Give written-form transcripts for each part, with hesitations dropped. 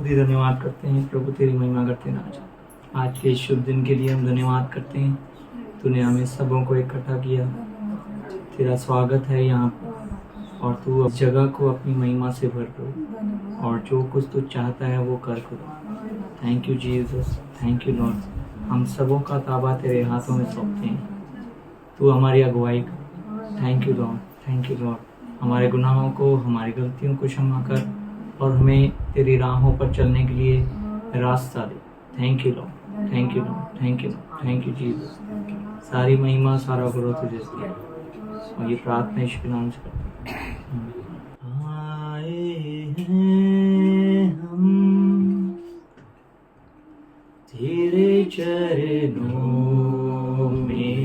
स्तुति धन्यवाद करते हैं प्रभु, तेरी महिमा करते हैं राजा। आज के इस शुभ दिन के लिए हम धन्यवाद करते हैं, तूने हमें सबों को इकट्ठा किया। तेरा स्वागत है यहाँ पर और तू इस जगह को अपनी महिमा से भर प्रभु, और जो कुछ तू चाहता है वो कर प्रभु। Thank you Jesus, thank you lord. हम सबों का ताबा तेरे हाथों में सौंपते हैं, तू हमारी अगुवाई कर। Thank you lord, thank you Lord. हमारे गुनाहों को, हमारी गलतियों को क्षमा कर और हमें तेरी राहों पर चलने के लिए रास्ता दे। Thank you lord, thank you lord, thank you lord, thank you Jesus. सारी महिमा सारा गुरु तुझे दिया और ये प्रार्थना यीशु के नाम से करते हैं। आए हैं हम तेरे चरणों में,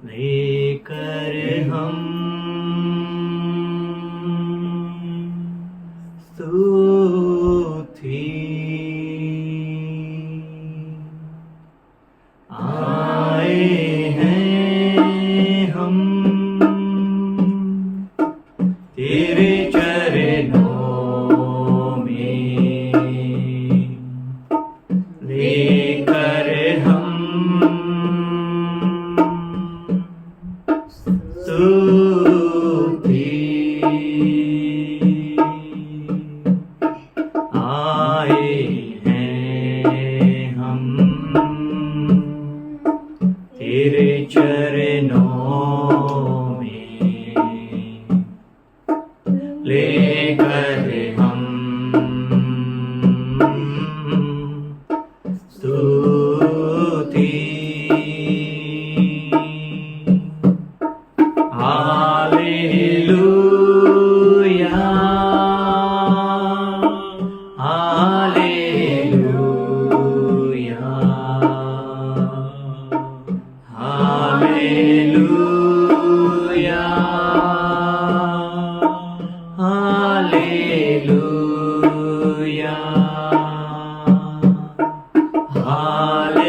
लेकर हम स्तुति। आए हैं हम तेरे चरणों में, लेकर हम स्तुति। आए हैं हम तेरे चरणों में, लेकर हम स्तुति। Hallelujah, hallelujah, hallelujah, hallelujah,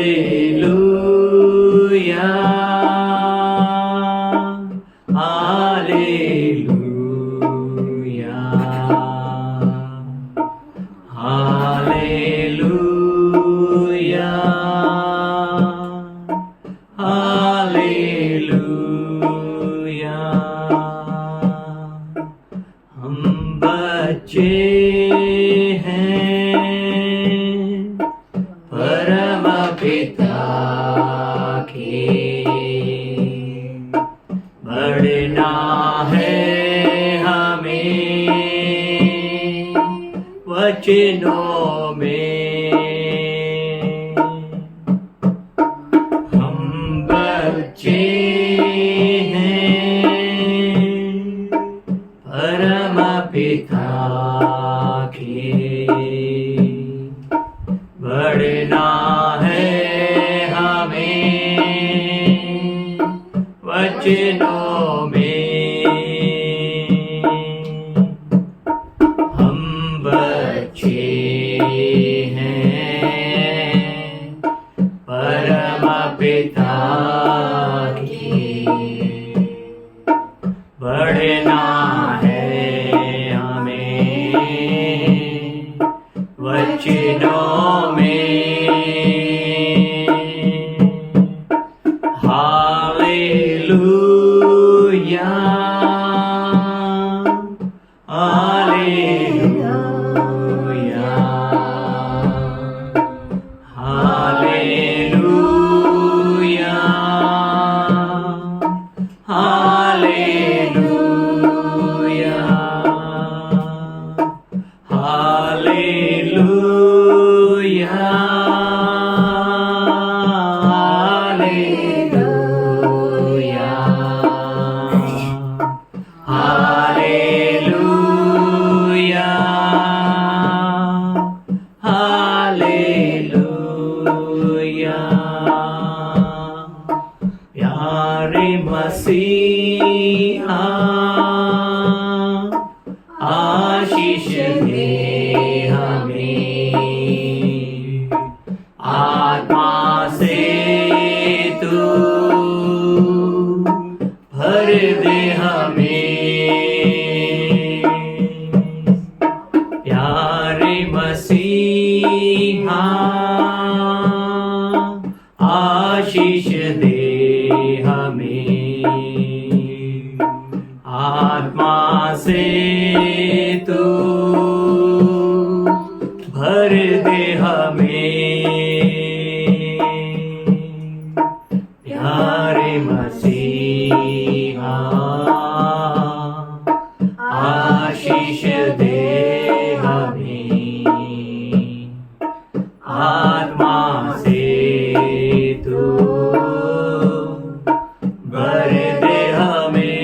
hallelujah, hallelujah, hallelujah, hallelujah. हम बच्चे हैं परम पिता के, बढ़ना है हमें वचनों में। हम बच्चे हैं परम पिता के, बढ़ना है हमें वचनों में। हम बच्चे हैं परम पिता के, बढ़ना है हमें वचनों में। Hallelujah, hallelujah, hallelujah, hallelujah, hallelujah, hallelujah, hallelujah. प्यारे मसीहा आशीष दे हमें, आत्मा से तू भर दे हमें। तू भर दे हमें, प्यारे मसीहा आशीष दे हमें, आत्मा से तू भर दे हमें।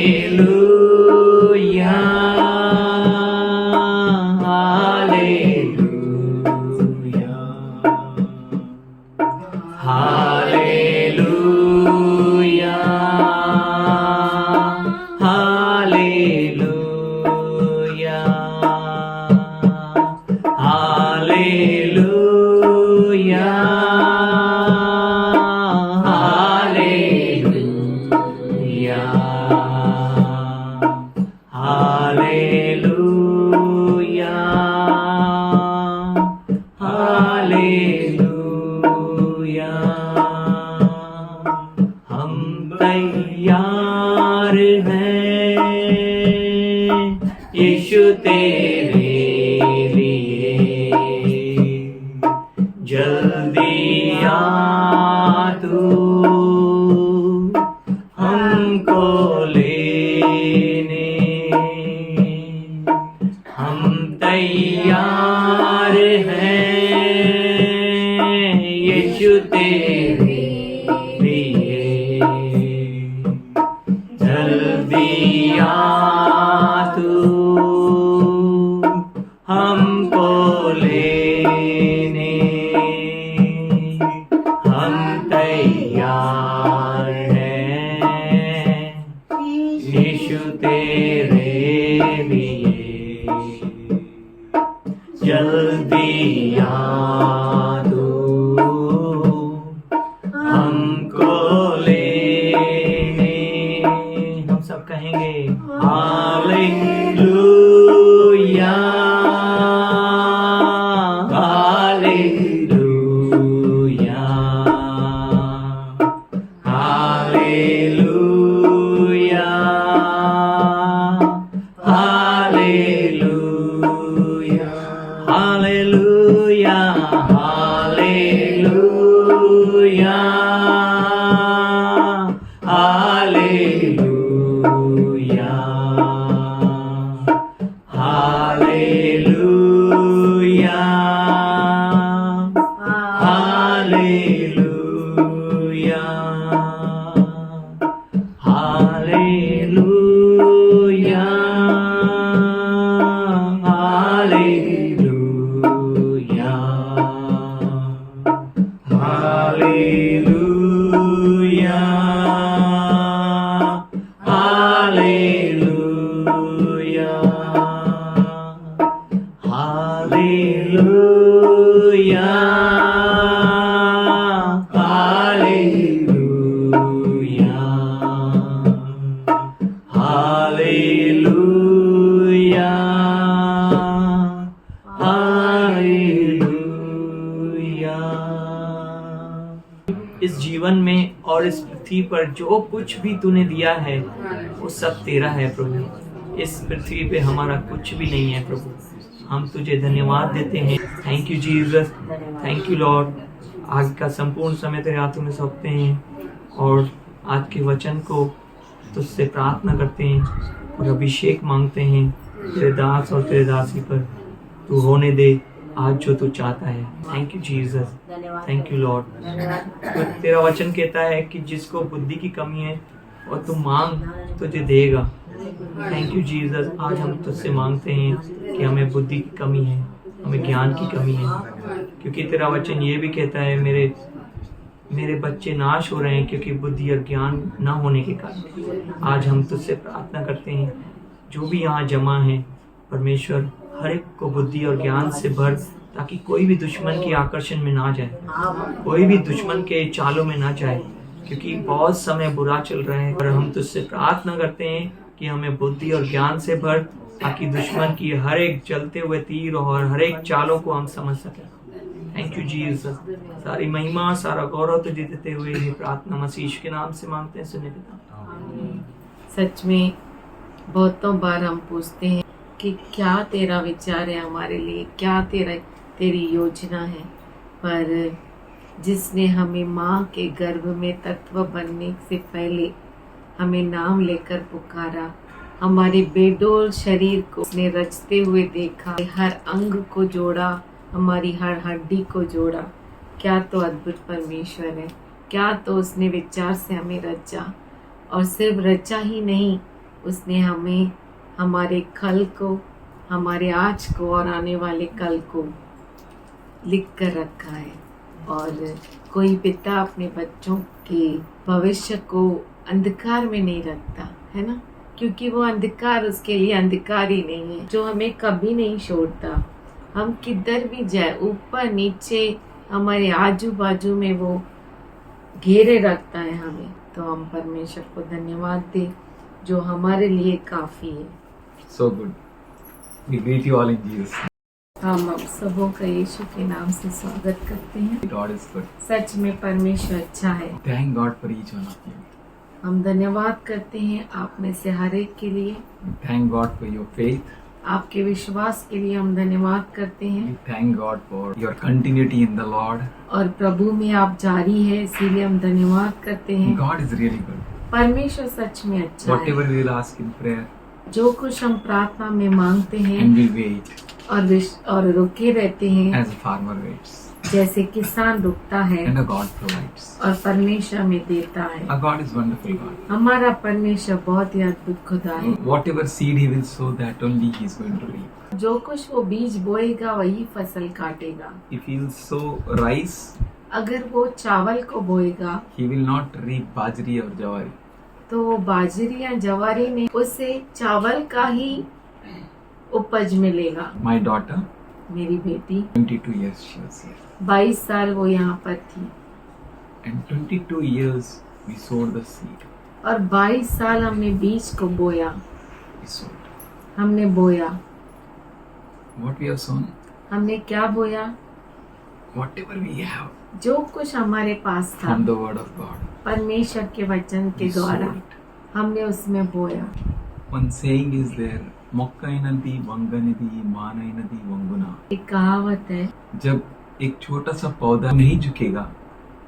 Hallelujah hallelujah hallelujah hallelujah hallelujah hallelujah hallelujah hallelujah. हम तैयार हैं यीशु तेरे लिए, जल्दी आ तू हमको लेने। हम तैयार हैं यीशु तेरे लिए, जल्दी आ तू हमको लेने। हम तैयार हैं यीशु तेरे लिए, जल्दी आ तू हमको लेने। हम सब कहेंगे hallelujah hallelujah hallelujah hallelujah hallelujah hallelujah hallelujah hallelujah hallelujah hallelujah hallelujah hallelujah hallelujah hallelujah hallelujah hallelujah hallelujah. इस जीवन में और इस पृथ्वी पर जो कुछ भी तूने दिया है वो सब तेरा है प्रभु। इस पृथ्वी पे हमारा कुछ भी नहीं है प्रभु। हम तुझे धन्यवाद देते हैं। Thank you Jesus, thank you Lord. आज का संपूर्ण समय तेरे हाथों में सौंपते हैं और आज के वचन को तुझसे प्रार्थना करते हैं और अभिषेक मांगते हैं तेरे दास और तेरे दासी पर। तू होने दे आज जो तू चाहता है। Thank you Jesus, thank you Lord. तो तेरा वचन कहता है कि जिसको बुद्धि की कमी है और तू मांग तुझे देगा। Thank you Jesus. आज हम तुझसे मांगते हैं कि हमें बुद्धि की कमी है, हमें ज्ञान की कमी है, क्योंकि तेरा वचन ये भी कहता है मेरे बच्चे नाश हो रहे हैं क्योंकि बुद्धि और ज्ञान न होने के कारण। आज हम तुझसे प्रार्थना करते हैं जो भी यहाँ जमा है परमेश्वर हर एक को बुद्धि और ज्ञान से भर, ताकि कोई भी दुश्मन की आकर्षण में ना जाए, कोई भी दुश्मन के चालों में ना जाए, क्योंकि बहुत समय बुरा चल रहा है। और हम तुझसे प्रार्थना करते हैं कि हमें बुद्धि और ज्ञान से भर, ताकि दुश्मन की हर एक चलते हुए तीर और हर एक चालों को हम समझ सकें। Thank you Jesus. सारी महिमा सारा गौरव तुझे देते हुए ये प्रार्थना मसीह के नाम से मांगते हैं, सुने पिता। सच में बहुतों बार हम पूछते हैं कि क्या तेरा विचार है हमारे लिए, क्या तेरी योजना है, पर जिसने हमें माँ के गर्भ में तत्व बनने से पहले हमें नाम लेकर पुकारा, हमारे बेडोल शरीर को उसने रचते हुए देखा, हर अंग को जोड़ा, हमारी हर हड्डी को जोड़ा। क्या तो अद्भुत परमेश्वर है, क्या तो उसने विचार से हमें रचा, और सिर्फ रचा ही नहीं, उसने हमें हमारे कल को, हमारे आज को और आने वाले कल को लिख कर रखा है। और कोई पिता अपने बच्चों के भविष्य को अंधकार में नहीं रखता है ना, क्योंकि वो अंधकार उसके लिए अंधकार ही नहीं है, जो हमें कभी नहीं छोड़ता। हम किधर भी जाए, ऊपर नीचे, हमारे आजू बाजू में वो घेरे रखता है हमें। तो हम परमेश्वर को धन्यवाद दे जो हमारे लिए काफी है। So good. We greet you all in Jesus. हम अब सबों का यीशु के नाम से स्वागत करते हैं। God is good. सच में परमेश्वर अच्छा है। Thank God for each one of you. हम धन्यवाद करते हैं आप में से हर एक के लिए। Thank God for your faith. आपके विश्वास के लिए हम धन्यवाद करते हैं। We thank God for your continuity in the Lord. और प्रभु में आप जारी है, इसीलिए हम धन्यवाद करते हैं। God is really good. परमेश्वर सच में अच्छा Whatever है। we will ask in prayer, जो कुछ हम प्रार्थना में मांगते हैं and we wait और रुके रहते हैं, as a farmer waits, जैसे किसान रुकता है and a God provides. और परमेश्वर में देता है। Our God is wonderful God. हमारा परमेश्वर बहुत ही अद्भुत खुदा है। Whatever seed He will sow, that only He is going to reap. जो कुछ वो बीज बोएगा वही फसल काटेगा। If He will sow rice, अगर वो चावल को बोएगा He will not reap bajri or jawari. तो वो बाजरी या जवारी नहीं, उसे चावल का ही उपज मिलेगा। My daughter, मेरी बेटी 22 years she was here. 22 साल वो यहाँ पर थी And 22 years we sowed the seed. और 22 साल हमने बीज को बोया, We sowed. हमने बोया। What we have sown, हमने क्या बोया? whatever we have जो कुछ हमारे पास था from the word of God, परमेश्वर के वचन के we द्वारा sowed it. हमने उसमें बोया। One saying is there, మొక్కైనది వంగనిది మానైనది వంగునా. एक कहावत है, जब एक छोटा सा पौधा नहीं झुकेगा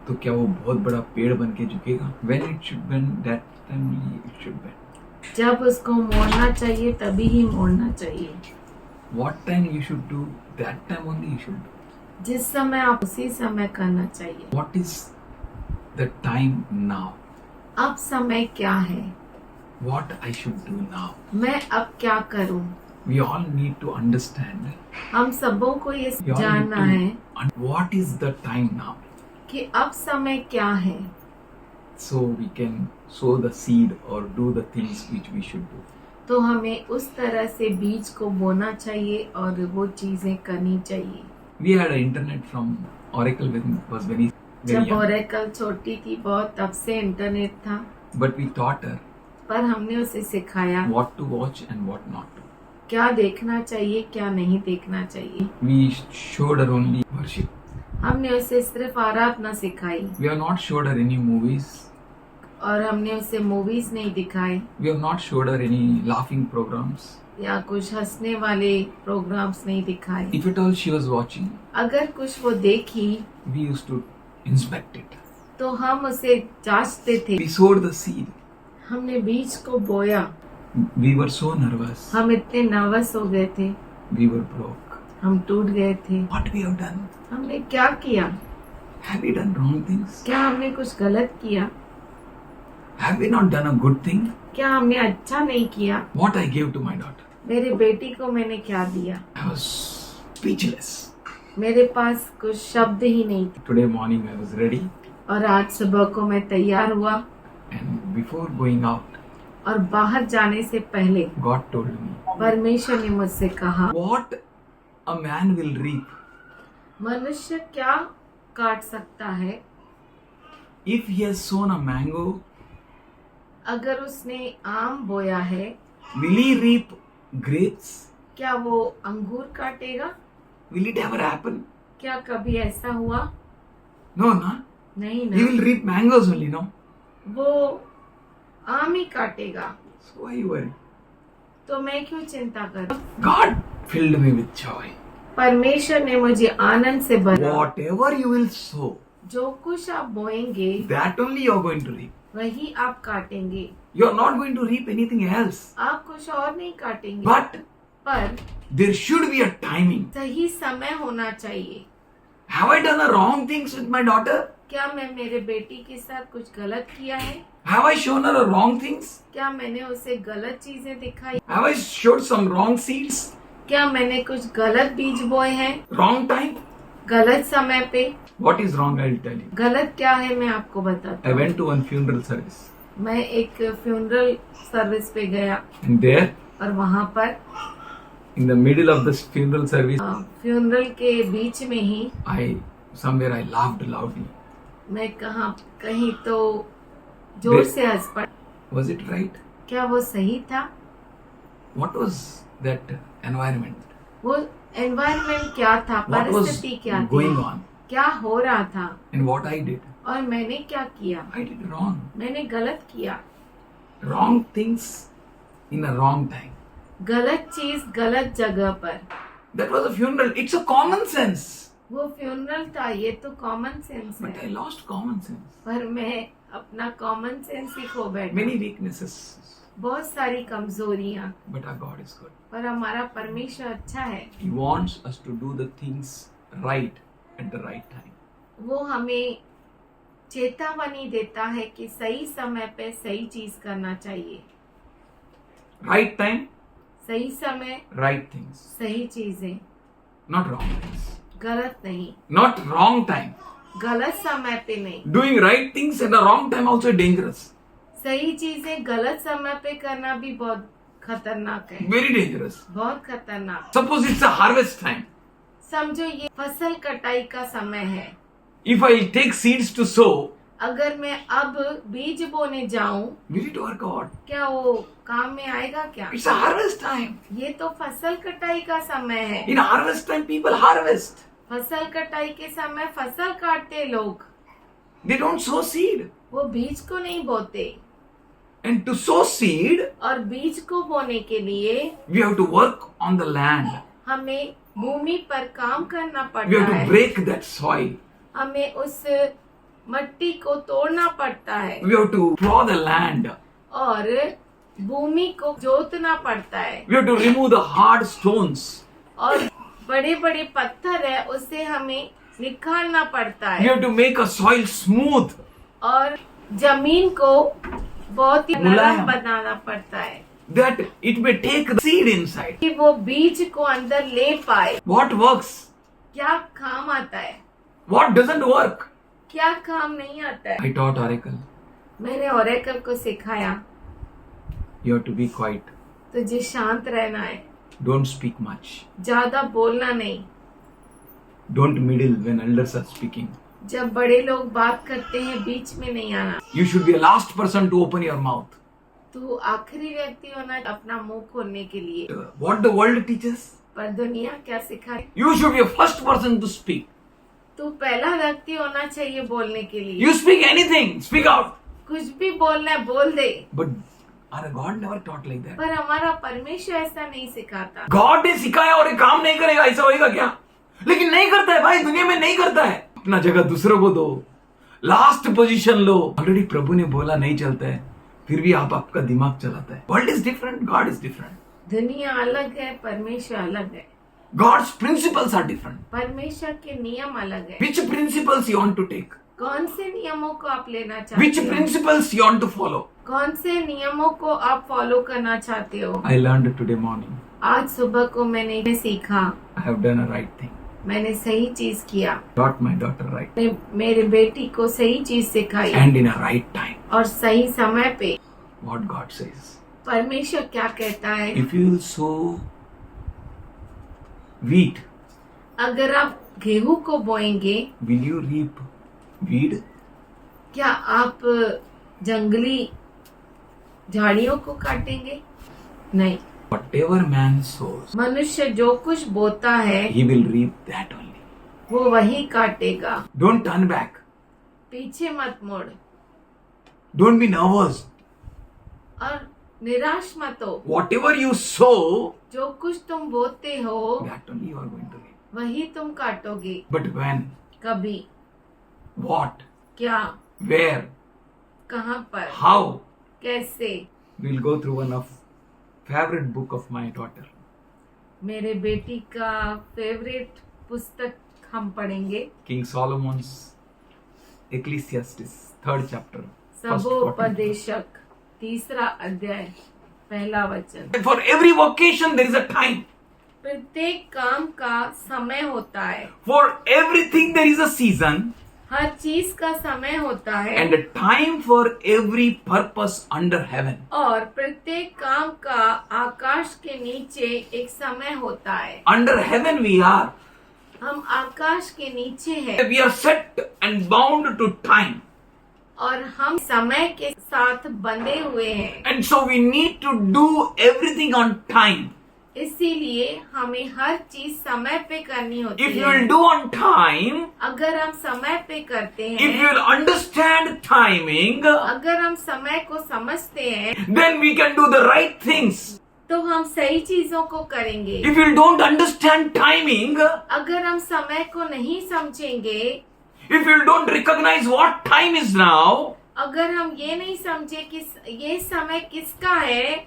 तो क्या वो बहुत बड़ा पेड़ बन के झुकेगा? When it should bend, that time only it should bend. जब उसको मोड़ना चाहिए तभी ही मोड़ना चाहिए। What time you should do, that time only you should do. जिस समय आप उसी समय करना चाहिए। What is the time now? अब समय क्या है? What I should do now? मैं अब क्या करूं? We all need to understand. हम सबों को ये We all जानना need है to and what is the time now? कि अब समय क्या है, So we can sow the seed or do the things which we should do. तो हमें उस तरह से बीज को बोना चाहिए और वो चीजें करनी चाहिए। We had an internet from Oracle when it was very जब young. ओरेकल छोटी थी बहुत, तब से इंटरनेट था, But we taught her पर हमने उसे सिखाया what to watch and what not to. क्या देखना चाहिए, क्या नहीं देखना चाहिए। We showed her only worship. हमने उसे सिर्फ आराधना सिखाई We have not showed her any movies. और हमने उसे मूवीज नहीं दिखाए We have not showed her any laughing programs. या कुछ हंसने वाले प्रोग्राम्स नहीं दिखाए। If at all she was watching, अगर कुछ वो देखी we used to inspect it. तो हम उसे जांचते थे। We sowed the seed. हमने बीज को बोया। We were so nervous. हम इतने नर्वस हो गए थे, We were broke. हम टूट गए थे। What we have done? हमने क्या किया? Have we done wrong things? क्या हमने कुछ गलत किया? Have we not done a good thing? क्या हमने अच्छा नहीं किया? What I gave to my daughter? मेरे बेटी को मैंने क्या दिया? I was speechless. मेरे पास कुछ शब्द ही नहीं थे। Today morning I was ready, और आज सुबह को मैं तैयार हुआ and before going out, और बाहर जाने से पहले God told me, परमेश्वर ने मुझसे कहा, what a man will reap मनुष्य क्या काट सकता है if he has sown a mango. अगर उसने आम बोया है, Will he reap grapes? क्या वो अंगूर काटेगा? Will it ever happen? क्या कभी ऐसा हुआ? No, no. नहीं He will ना, reap mangoes only, no? वो आम ही काटेगा। So why you worry? तो मैं क्यों चिंता करूं? God filled me with joy. परमेश्वर ने मुझे आनंद से भरा। Whatever you will sow, जो कुछ आप बोएंगे that only you are going to reap. वही आप काटेंगे। You are not going to reap anything else. आप कुछ और नहीं काटेंगे। But पर there should be a timing. सही समय होना चाहिए। Have I done the wrong things with my daughter? क्या मैं मेरे बेटी के साथ कुछ गलत किया है? Have I shown her the wrong things? क्या मैंने उसे गलत चीजें दिखाई? Have I showed some wrong seeds? क्या मैंने कुछ गलत बीज बोए हैं? Wrong time? गलत समय पे? What is wrong? I will tell you. गलत क्या है मैं आपको बताता I हूँ। went to one funeral service. मैं एक फ्यूनरल सर्विस पे गया And there, और वहाँ पर in the middle of this funeral service, funeral के बीच में ही somewhere I laughed loudly. मैं कहीं तो जोर से हंस पड़ा। Was it right? क्या वो सही था? What was that environment? वो एनवायरनमेंट क्या था? What was परिस्थिति क्या going थी? on? क्या हो रहा था? And what I did? और मैंने क्या किया? I did wrong. मैंने गलत किया। Wrong things in a wrong time. गलत चीज गलत जगह पर। That was a funeral. It's a common sense. वो फ्यूनरल था, ये तो कॉमन सेंस But I है। lost common sense. पर मैं अपना कॉमन सेंस ही खो बैठा। Many weaknesses. बहुत सारी कमजोरियां, But our God is good. पर हमारा परमेश्वर अच्छा है। He wants us to do the things right at the right time. वो हमें चेतावनी देता है कि सही समय पे सही चीज करना चाहिए। Right time, सही समय, right things. सही चीजें, Not wrong things. गलत नहीं। Not wrong time. गलत समय पे नहीं। Doing right things at the wrong time also dangerous. सही चीजें गलत समय पे करना भी बहुत खतरनाक है। Very dangerous. बहुत खतरनाक। Suppose it's a harvest time. समझो ये फसल कटाई का समय है। If I take seeds to sow, अगर मैं अब बीज बोने जाऊं, will it work out? क्या वो काम में आएगा क्या? It's a harvest time. ये तो फसल कटाई का समय है। In harvest time, people harvest. फसल कटाई के समय फसल काटते लोग, They don't sow seed. वो बीज को नहीं बोते। And to sow seed, और बीज को बोने के लिए we have to work on the land. हमें भूमि पर काम करना We पड़ता have to है। break that soil. हमें उस मट्टी को तोड़ना पड़ता है We have to plow the land. और भूमि को जोतना पड़ता है। We have to remove the hard stones. और बड़े बड़े पत्थर है उसे हमें निकालना पड़ता We है। have to make a soil smooth. और जमीन को बहुत ही नरम मुलायम। बनाना पड़ता है That it may take the seed inside. कि वो बीज को अंदर ले पाए। What works? क्या काम आता है, What doesn't work? क्या काम नहीं आता है। I taught Oracle. मैंने ओरेकल को सिखाया, You have to be quiet. तुझे शांत रहना है, Don't speak much. ज्यादा बोलना नहीं। Don't meddle when elders are speaking. जब बड़े लोग बात करते हैं बीच में नहीं आना। You should be the last person to open your mouth. तू आखिरी व्यक्ति होना अपना मुंह खोलने के लिए। What the world teaches? पर दुनिया क्या सिखाए? You should be the first person to speak. तू पहला व्यक्ति होना चाहिए बोलने के लिए। You speak anything. Speak out. कुछ भी बोलना है बोल दे। But our God never taught like that. पर हमारा परमेश्वर ऐसा नहीं सिखाता। God ने सिखाया और ये काम नहीं करेगा, ऐसा होएगा क्या? लेकिन नहीं करता है भाई, दुनिया में नहीं करता है। अपना जगह दूसरों को दो, लास्ट पोजीशन लो। ऑलरेडी प्रभु ने बोला नहीं चलता है, फिर भी आप आपका दिमाग चलाता है। World is different, God is different. दुनिया अलग है, परमेश्वर अलग है। God's principles are different. परमेश्वर के नियम अलग है। Which principles you want to take? कौन से नियमों को आप लेना चाहते Which हो? principles you want to follow? कौन से नियमों को आप फॉलो करना चाहते हो? I learned today morning. आज सुबह को मैंने सीखा, I have done a right thing. मैंने सही चीज किया। Taught my daughter right. मेरे बेटी को सही चीज सिखाई And in a right time. और सही समय पे। What God says. परमेश्वर क्या कहता है? If you will sow wheat, अगर आप गेहूं को बोएंगे, will you reap weed? क्या आप जंगली झाड़ियों को काटेंगे? नहीं। Whatever man sows, मनुष्य जो कुछ बोता है he will reap that only. वो वही काटेगा। Don't turn back. पीछे मत मुड़ Don't be nervous. और निराश मत हो। Whatever you sow, जो कुछ तुम बोते हो that only you are going to reap. वही तुम काटोगे। But when, कभी, what, क्या, where, कहाँ पर, how, कैसे। we'll go through one of favorite book of my daughter. मेरे बेटी का फेवरेट पुस्तक हम पढ़ेंगे, King Solomon's Ecclesiastes, 3rd chapter. first 14. सबोपदेशक, 3रा अध्याय, पहला वचन। For every vocation there is a time. प्रत्येक काम का समय होता है, For everything there is a season हर चीज का समय होता है, and a time for every purpose under heaven. और प्रत्येक काम का आकाश के नीचे एक समय होता है। Under heaven we are. हम आकाश के नीचे हैं We are set and bound to time. और हम समय के साथ बंधे हुए हैं। And so we need to do everything on time. इसीलिए हमें हर चीज समय पे करनी होती If you है। will do on time, अगर हम समय पे करते if you हैं, will understand timing, अगर हम समय को समझते हैं, then we can do the right things. तो हम सही चीजों को करेंगे। If you don't understand timing, अगर हम समय को नहीं समझेंगे, if you don't recognize what time is now, अगर हम ये नहीं समझे कि ये समय किसका है,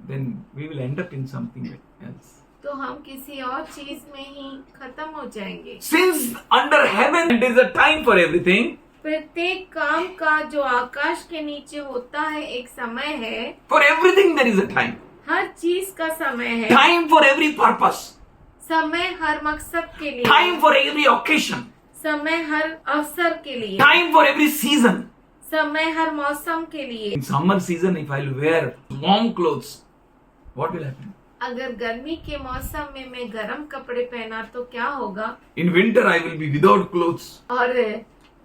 then we will end up in something else. तो हम किसी और चीज में ही खत्म हो जाएंगे। Since under heaven there is a time for everything, प्रत्येक काम का जो आकाश के नीचे होता है एक समय है, for everything there is a time. हर चीज का समय है, Time for every purpose. समय हर मकसद के लिए, Time for every occasion. समय हर अवसर के लिए, Time for every season. समय हर मौसम के लिए। In summer season, if I will wear warm clothes, what will happen? अगर गर्मी के मौसम में मैं गर्म कपड़े पहना तो क्या होगा, In winter, I will be without clothes. और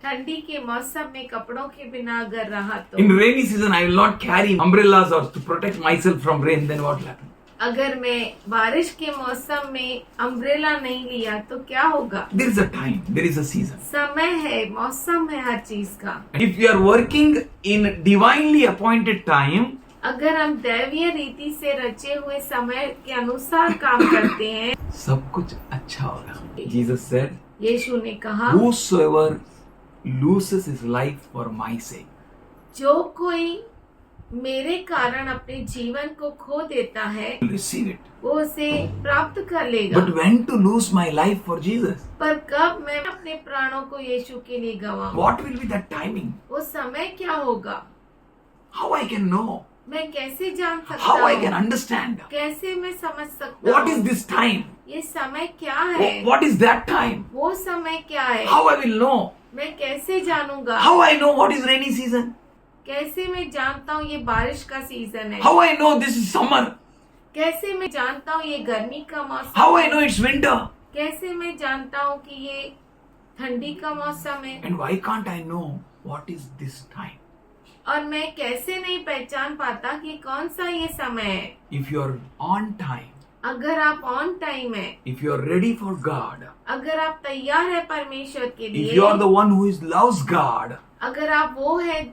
ठंडी के मौसम में कपड़ों के बिना अगर रहा तो, In rainy season, I will not carry umbrellas or to protect myself from rain. Then what will happen? अगर मैं बारिश के मौसम में अम्ब्रेला नहीं लिया तो क्या होगा। There is a time. There is a season. समय है, मौसम है हर चीज का। If you are working in divinely appointed time, अगर हम दैवीय रीति से रचे हुए समय के अनुसार काम करते हैं, सब कुछ अच्छा होगा. Jesus said, यीशु ने कहा, "Whosoever loses his life for my sake, जो कोई मेरे कारण अपने जीवन को खो देता है will receive it." वो उसे प्राप्त कर लेगा। But when to lose my life for Jesus? पर कब मैं अपने प्राणों को यीशु के लिए गवाऊं, What will be that timing? वो समय क्या होगा, How I can know? मैं कैसे जान सकता How I can हूँ, understand? कैसे मैं समझ सकता What is हूँ, this time? ये समय क्या है, What is that time? वो समय क्या है, How I will know? मैं कैसे जानूंगा, How I know what is rainy season? कैसे मैं जानता हूँ ये बारिश का सीजन है, How I know this is summer? कैसे मैं जानता हूँ ये गर्मी का मौसम How I है, know it's winter? कैसे मैं जानता हूँ कि ये ठंडी का मौसम है, And why can't I know what is this time? और मैं कैसे नहीं पहचान पाता कि कौन सा ये समय है। If you are on time, अगर आप ऑन टाइम है, if you are ready for God, अगर आप तैयार है परमेश्वर के if लिए, you are the one who is loves God, अगर आप वो है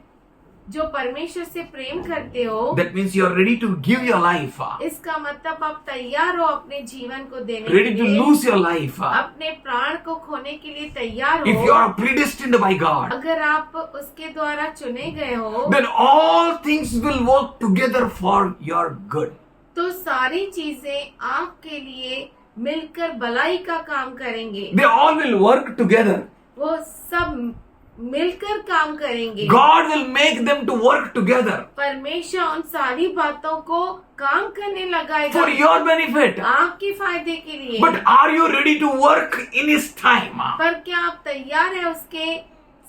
जो परमेश्वर से प्रेम करते हो, that means you are ready to give your life, इसका मतलब आप तैयार हो अपने जीवन को देने ready के to लिए, lose your life. अपने प्राण को खोने के लिए तैयार If you हो। are predestined by God, अगर आप उसके द्वारा चुने गए हो, then all things will work together for your good. तो सारी चीजें आपके लिए मिलकर भलाई का काम करेंगे। They all will work together. वो सब मिलकर काम करेंगे। God will make them to work together परमेश्वर उन सारी बातों को काम करने लगाएगा for your benefit. आपके फायदे के लिए। But are you ready to work in His time? पर क्या आप तैयार है उसके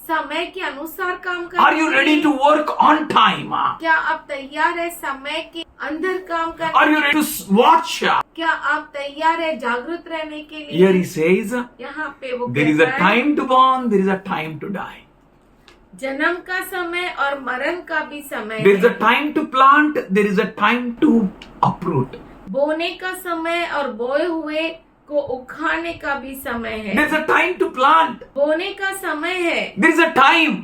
समय के अनुसार काम करने Are you के ready लिए? to work on time? क्या आप तैयार है समय के अंदर काम Are करने you ready to watch? क्या आप तैयार है जागरूक रहने के Here लिए? He says, यहाँ पे वो there is a कहता है, time to born, there is a time to die. जन्म का समय और मरण का भी समय There is a है। time to plant, there is a time to uproot. बोने का समय और बोए हुए को उखाड़ने का भी समय है। There is a time to plant, बोने का समय है, there is a time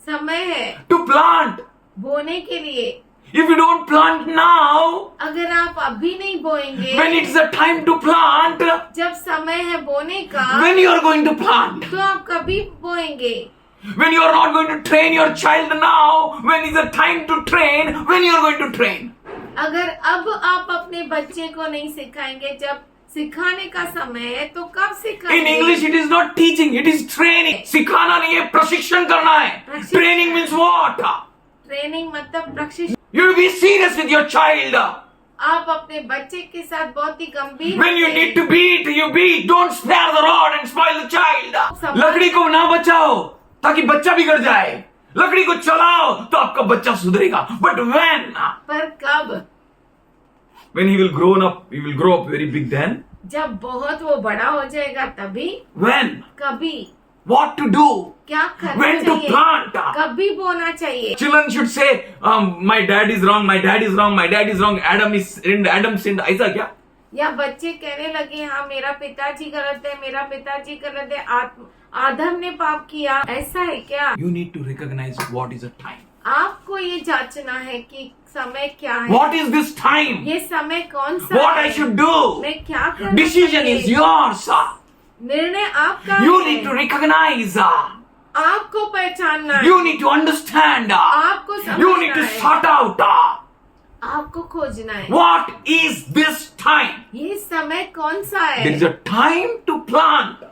समय है to plant. बोने के लिए। If you don't plant now, अगर आप अभी नहीं बोएंगे, when it's the time to plant, जब समय है बोने का, when you are going to plant, तो आप कभी बोएंगे? when you are not going to train your child now, when is the time to train, when you are going to train. अगर अब आप अपने बच्चे को नहीं सिखाएंगे, जब सिखाने का समय है, तो कब In सिखाएंगे? English, it is not teaching, it is training. सिखाना नहीं है, प्रशिक्षण करना है. Training means what? ट्रेनिंग मतलब प्रशिक्षण। You will be serious with your child. आप अपने बच्चे के साथ बहुत ही गंभीर When you need to beat, you beat. Don't spare the rod and spoil the child. लकड़ी को ना बचाओ ताकि बच्चा बिगड़ जाए. लकड़ी को चलाओ तो आपका बच्चा सुधरेगा. But when? पर कब? When he will grow up very big then. जब बहुत वो बड़ा हो जाएगा तभी? When? कभी? What to do? क्या करना When to चाहिए? plant? कभी बोना चाहिए? Children should say, my dad is wrong, my dad is wrong, my dad is wrong, Adam sinned. ऐसा क्या? या बच्चे कहने लगे हाँ मेरा पिताजी गलत है, मेरा पिताजी गलत है, आदम ने पाप किया, ऐसा है क्या? You need to recognize what is a time. आपको ये जांचना है कि समय क्या है? What is this time? ये समय कौन सा What है? I should do? मैं क्या करना Decision चाहिए? is yours. निर्णय आपका You है। need to recognize. आपको पहचानना है। You need to understand. आपको समझना You need to है। sort out. आपको खोजना है। What is this time? ये समय कौन सा है? There is a time to plant.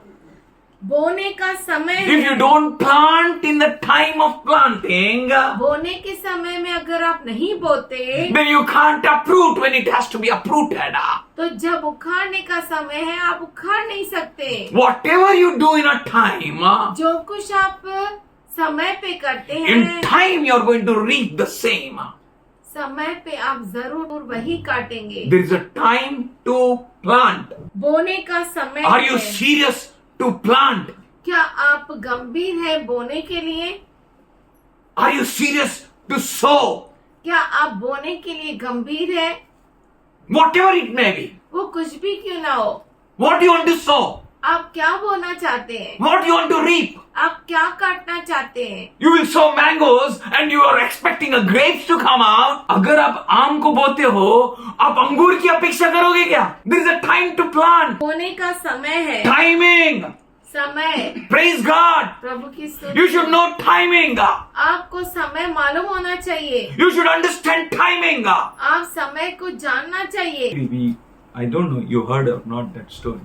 बोने का समय If है। you don't plant in the time of planting, बोने के समय में अगर आप नहीं बोते, then you can't uproot when it has to be uprooted. तो जब उखाड़ने का समय है आप उखाड़ नहीं सकते। Whatever you do in a time, जो कुछ आप समय पे करते in हैं, time you are going to reap the same. समय पे आप जरूर वही काटेंगे। There is a time to plant. बोने का समय Are you है। serious to plant? क्या आप गंभीर है बोने के लिए? Are you serious to sow? क्या आप बोने के लिए गंभीर है? Whatever it may be. वो कुछ भी क्यों ना हो, What do you want to sow? आप क्या बोना चाहते हैं? What do you want to reap? आप क्या काटना चाहते हैं? You will sow mangoes and you are expecting a grapes to come out. अगर आप आम को बोते हो, आप अंगूर की अपेक्षा करोगे क्या? There is a time to plant. बोने का समय है। Timing. समय। Praise God. प्रभु की स्तुति। You should know timing. आपको समय मालूम होना चाहिए। You should understand timing. आप समय को जानना चाहिए। I don't know, you heard or not that story,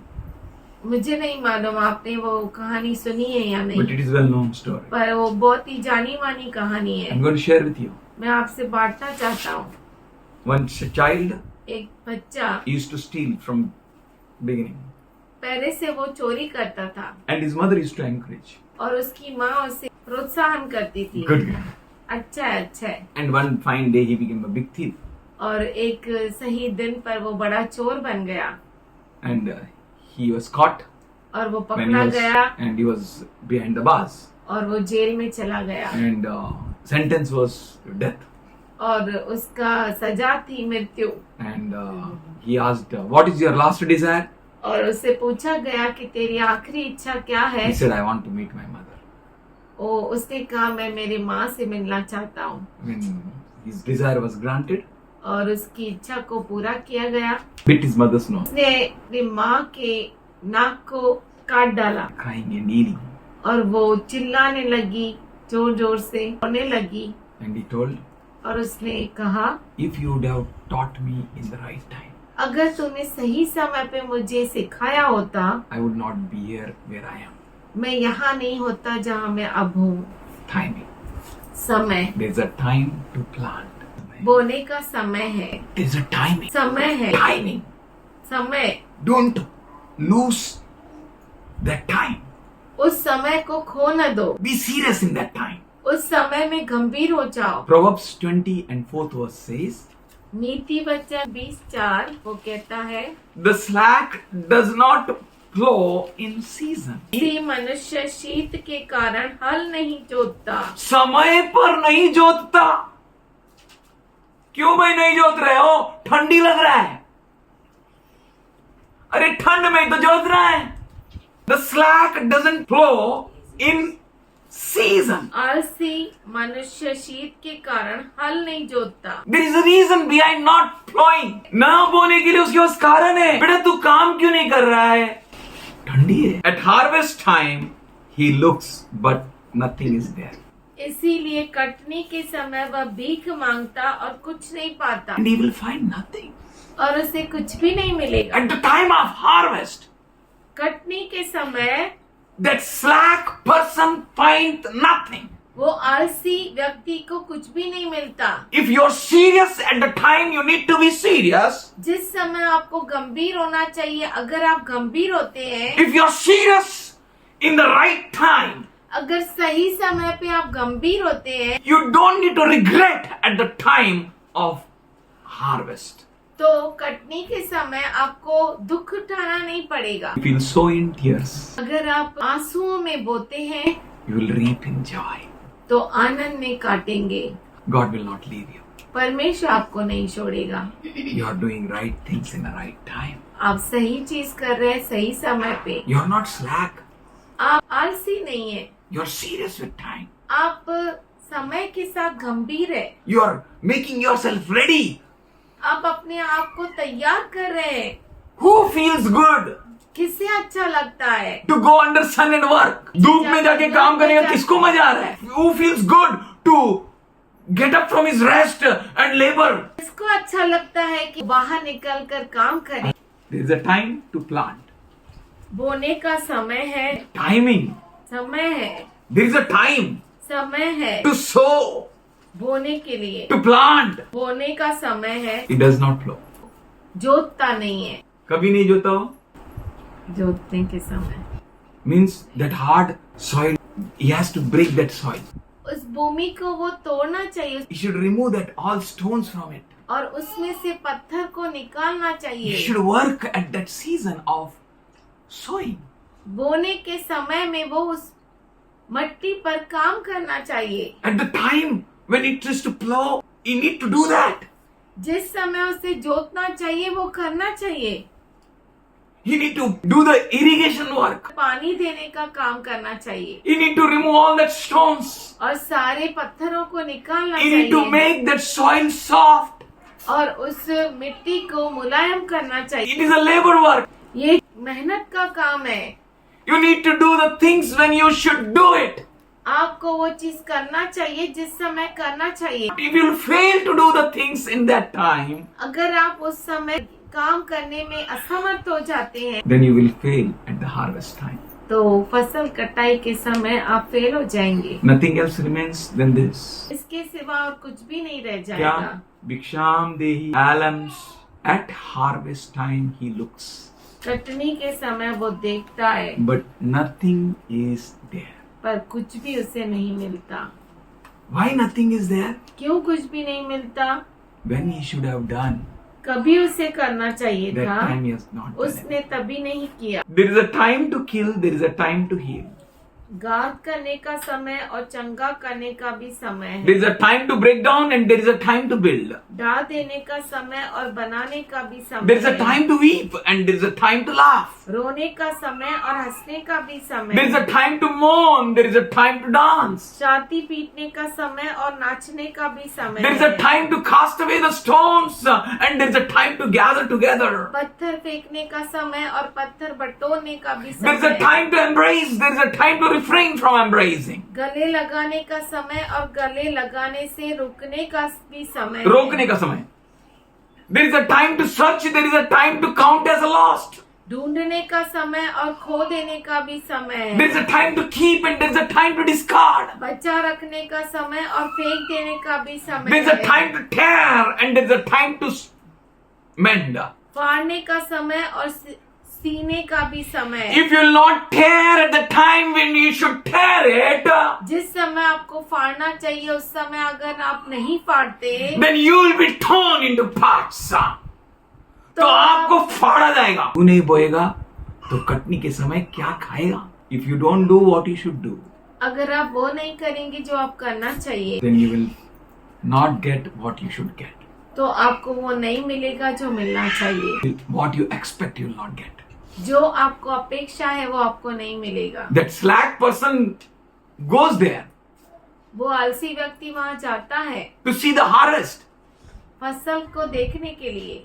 मुझे नहीं मालूम आपने वो कहानी सुनी है या but नहीं, it is well known story. पर वो बहुत ही जानी मानी कहानी है। I'm going to share with you. मैं आपसे बांटना चाहता हूँ। Once a child एक बच्चा used to steal from beginning, पहले से वो चोरी करता था and his mother used to encourage. और उसकी माँ उसे प्रोत्साहन करती थी। Good guy. अच्छा है, अच्छा है। And one fine day he became a big thief, और एक सही दिन पर वो बड़ा चोर बन गया and he was caught और वो when पकड़ा गया he was behind the bars, और वो जेल में चला गया and sentence was death. और उसका सजा थी मृत्यु। And he asked, "What is your last desire?" और उससे पूछा गया कि तेरी आखिरी इच्छा क्या है? He said, "I want to meet my mother." उसने कहा मैं मेरी माँ से मिलना चाहता हूँ। When his desire was granted, और उसकी इच्छा को पूरा किया गया। bit his mother's nose, उसने अपनी माँ के नाक को काट डाला crying and kneeling. और वो चिल्लाने लगी, जोर जोर से रोने लगी। And he told, और उसने कहा "If you would have taught me in the right time, अगर तूने सही समय पे मुझे सिखाया होता, I would not be here where I am." मैं यहाँ नहीं होता जहाँ मैं अब हूँ। Timing. समय There's a time to plant. बोने का समय है। There's a timing. समय है। Timing. समय। Don't lose that time. उस समय को खो न दो। Be serious in that time. उस समय में गंभीर हो जाओ। Proverbs 20 and 4th verse says, नीति वचन 20:4 वो कहता है, "The slack does not plow in season." कि मनुष्य शीत के कारण हल नहीं जोतता। समय पर नहीं जोतता। क्यों भाई नहीं जोत रहे हो? ठंडी लग रहा है। अरे ठंड में तो जोत रहा है। The slack doesn't plow in season. आलसी मनुष्य शीत के कारण हल नहीं जोतता। There is a reason behind not plowing. ना बोने के लिए उसके पास कारण है। बेटा तू काम क्यों नहीं कर रहा है? ठंडी है। At harvest time he looks but nothing is there. इसीलिए कटनी के समय वह भीख मांगता और कुछ नहीं पाता And he will find nothing. और उसे कुछ भी नहीं मिलेगा। At the time of harvest, Katni के समय that slack person finds nothing. वो आलसी व्यक्ति को कुछ भी नहीं मिलता। If you're serious at the time you need to be serious. जिस समय आपको गंभीर होना चाहिए, अगर आप गंभीर होते हैं, If you're serious in the right time, अगर सही समय पे आप गंभीर होते हैं, you don't need to regret at the time of harvest. तो कटनी के समय आपको दुख उठाना नहीं पड़ेगा। If you'll sow in tears, अगर आप आंसुओं में बोते हैं you will reap in joy. तो आनंद में काटेंगे। God will not leave you. परमेश्वर आपको नहीं छोड़ेगा। You are doing right things in the right time. आप सही चीज कर रहे हैं सही समय पे। You are not slack. आप आलसी नहीं है, You are serious with time. आप समय के साथ गंभीर है। You are making yourself ready. आप अपने आप को तैयार कर रहे हैं। Who feels good किसे अच्छा लगता है? to go under sun and work? धूप में जाके काम करने का किसको मजा आ रहा है? Who feels good to get up from his rest and labor? किसको अच्छा लगता है कि बाहर निकल कर काम करे? There is a time to plant. बोने का समय है, Timing. समय है, There is a time समय है to sow, बोने के लिए। to plant. बोने का समय है, It does not flow. जोतता नहीं है। कभी नहीं जोता हो? जोतने के समय Means that hard soil, he has to break that soil. उस भूमि को वो तोड़ना चाहिए He should remove that all stones from it. और उसमें से पत्थर को निकालना He चाहिए। should work at that season of sowing. बोने के समय में वो उस मट्टी पर काम करना चाहिए। At the time when it is to plow, he need to do that. जिस समय उसे जोतना चाहिए वो करना चाहिए। He need to do the irrigation work. पानी देने का काम करना चाहिए He need to remove all that stones. और सारे पत्थरों को निकालना He need to चाहिए make that soil soft. और उस मिट्टी को मुलायम करना चाहिए। It is a labor work. ये मेहनत का काम है। You need to do the things when you should do it. आपको वो चीज करना चाहिए जिस समय करना चाहिए। If you fail to do the things in that time, अगर आप उस समय काम करने में असमर्थ हो जाते हैं then you will fail at the harvest time. तो फसल कटाई के समय आप फेल हो जाएंगे। Nothing else remains than this. इसके सिवा और कुछ भी नहीं रह क्या? जाएगा। Bhiksham Dehi Alams. At harvest time he looks, Katni के समय वो देखता है but nothing is there. पर कुछ भी उसे नहीं मिलता। Why nothing is there? क्यों कुछ भी नहीं मिलता? When he should have done, कभी उसे करना चाहिए that था, time he has not done it. उसने तभी नहीं किया। There is a time to kill, there is a time to heal. घात करने का समय और चंगा करने का भी समय There है। is a time to break down and there is a time to build. ढा देने का समय और बनाने का भी समय There is a है। time to weep and there is a time to laugh. रोने का समय और हंसने का भी समय There is है। a time to mourn, there is a time to dance. छाती पीटने का समय और नाचने का भी समय There is है। a time to cast away the stones and there is a time to gather together. पत्थर फेंकने का समय और पत्थर बटोरने का भी There is a समय है। time to embrace, there is a time to refrain from embracing. गले लगाने का समय और गले लगाने से रुकने का भी समय है। रोकने का समय. There is a time to search, there is a time to count as a lost. ढूंढने का समय और खो देने का भी समय There है। is a time to keep and there is a time to discard. बचा रखने का समय और फेंक देने का भी समय There is a है। time to tear and there is a time to mend. फाड़ने का समय और सीने का भी समय है। If you will not tear at the time when you should tear it, जिस समय आपको फाड़ना चाहिए उस समय अगर आप नहीं फाड़ते then you will be torn into parts. तो आपको फाड़ा जाएगा. तू नहीं बोएगा तो कटनी के समय क्या खाएगा? If you don't do what you should do, अगर आप वो नहीं करेंगे जो आप करना चाहिए then you will not get what you should get. तो आपको वो नहीं मिलेगा जो मिलना चाहिए। What you expect you will not get. जो आपको अपेक्षा है वो आपको नहीं मिलेगा। That slack person goes there वो आलसी व्यक्ति वहाँ जाता है to see the harvest. फसल को देखने के लिए।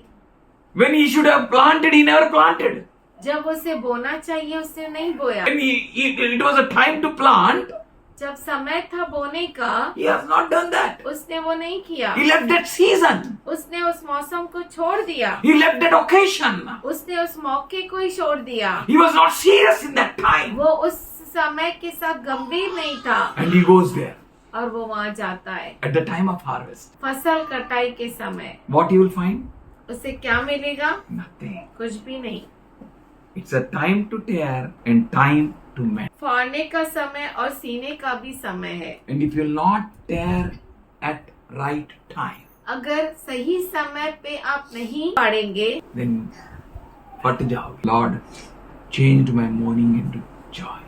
When he should have planted, he never planted. जब उसे बोना चाहिए उसने नहीं बोया। When it was a time to plant, जब समय था बोने का he has not done that. उसने वो नहीं किया। He left that season. उसने उस मौसम को छोड़ दिया। He left that occasion. उसने उस मौके को ही छोड़ दिया। He was not serious in that time. वो उस समय के साथ गंभीर नहीं था And he goes there और वो वहाँ जाता है at the time of harvest. फसल कटाई के समय। What he will find? उसे क्या मिलेगा? Nothing. कुछ भी नहीं। It's a time to tear and time to mend. फाड़ने का समय और सीने का भी समय है। And if you will not tear at right time, अगर सही समय पे आप नहीं फाड़ेंगे then फट जाओगे. Lord changed my mourning into joy.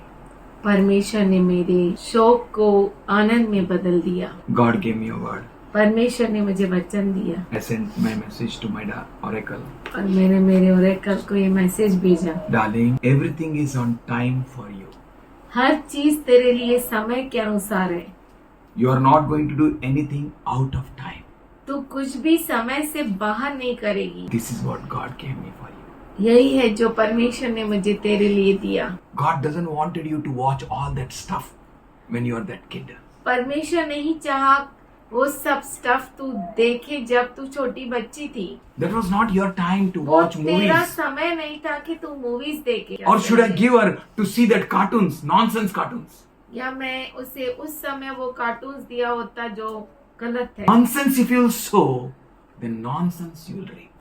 परमेश्वर ने मेरे शोक को आनंद में बदल दिया। God gave me a word. परमेश्वर ने मुझे वचन दिया I sent my message to my oracle. और मैंने मेरे ओरेकल को ये मैसेज भेजा। Darling, everything is on time for you. हर चीज तेरे लिए समय के अनुसार है। You are not going to do anything out of time. तू कुछ भी समय से बाहर नहीं करेगी। This is what God gave me for you. यही है जो परमेश्वर ने मुझे तेरे लिए दिया। God doesn't wanted you to watch all that stuff when you are that kid. परमेश्वर नहीं चाहा वो सब स्टफ तू देखे जब तू छोटी बच्ची थी। That was not your time to वो watch तेरा movies. समय नहीं था कि तू मूवीज देखे। Or should I give her to see that cartoons, nonsense cartoons? या मैं उसे उस समय वो कार्टून्स दिया होता जो गलत है। Nonsense if you will sow, then nonsense you will reap.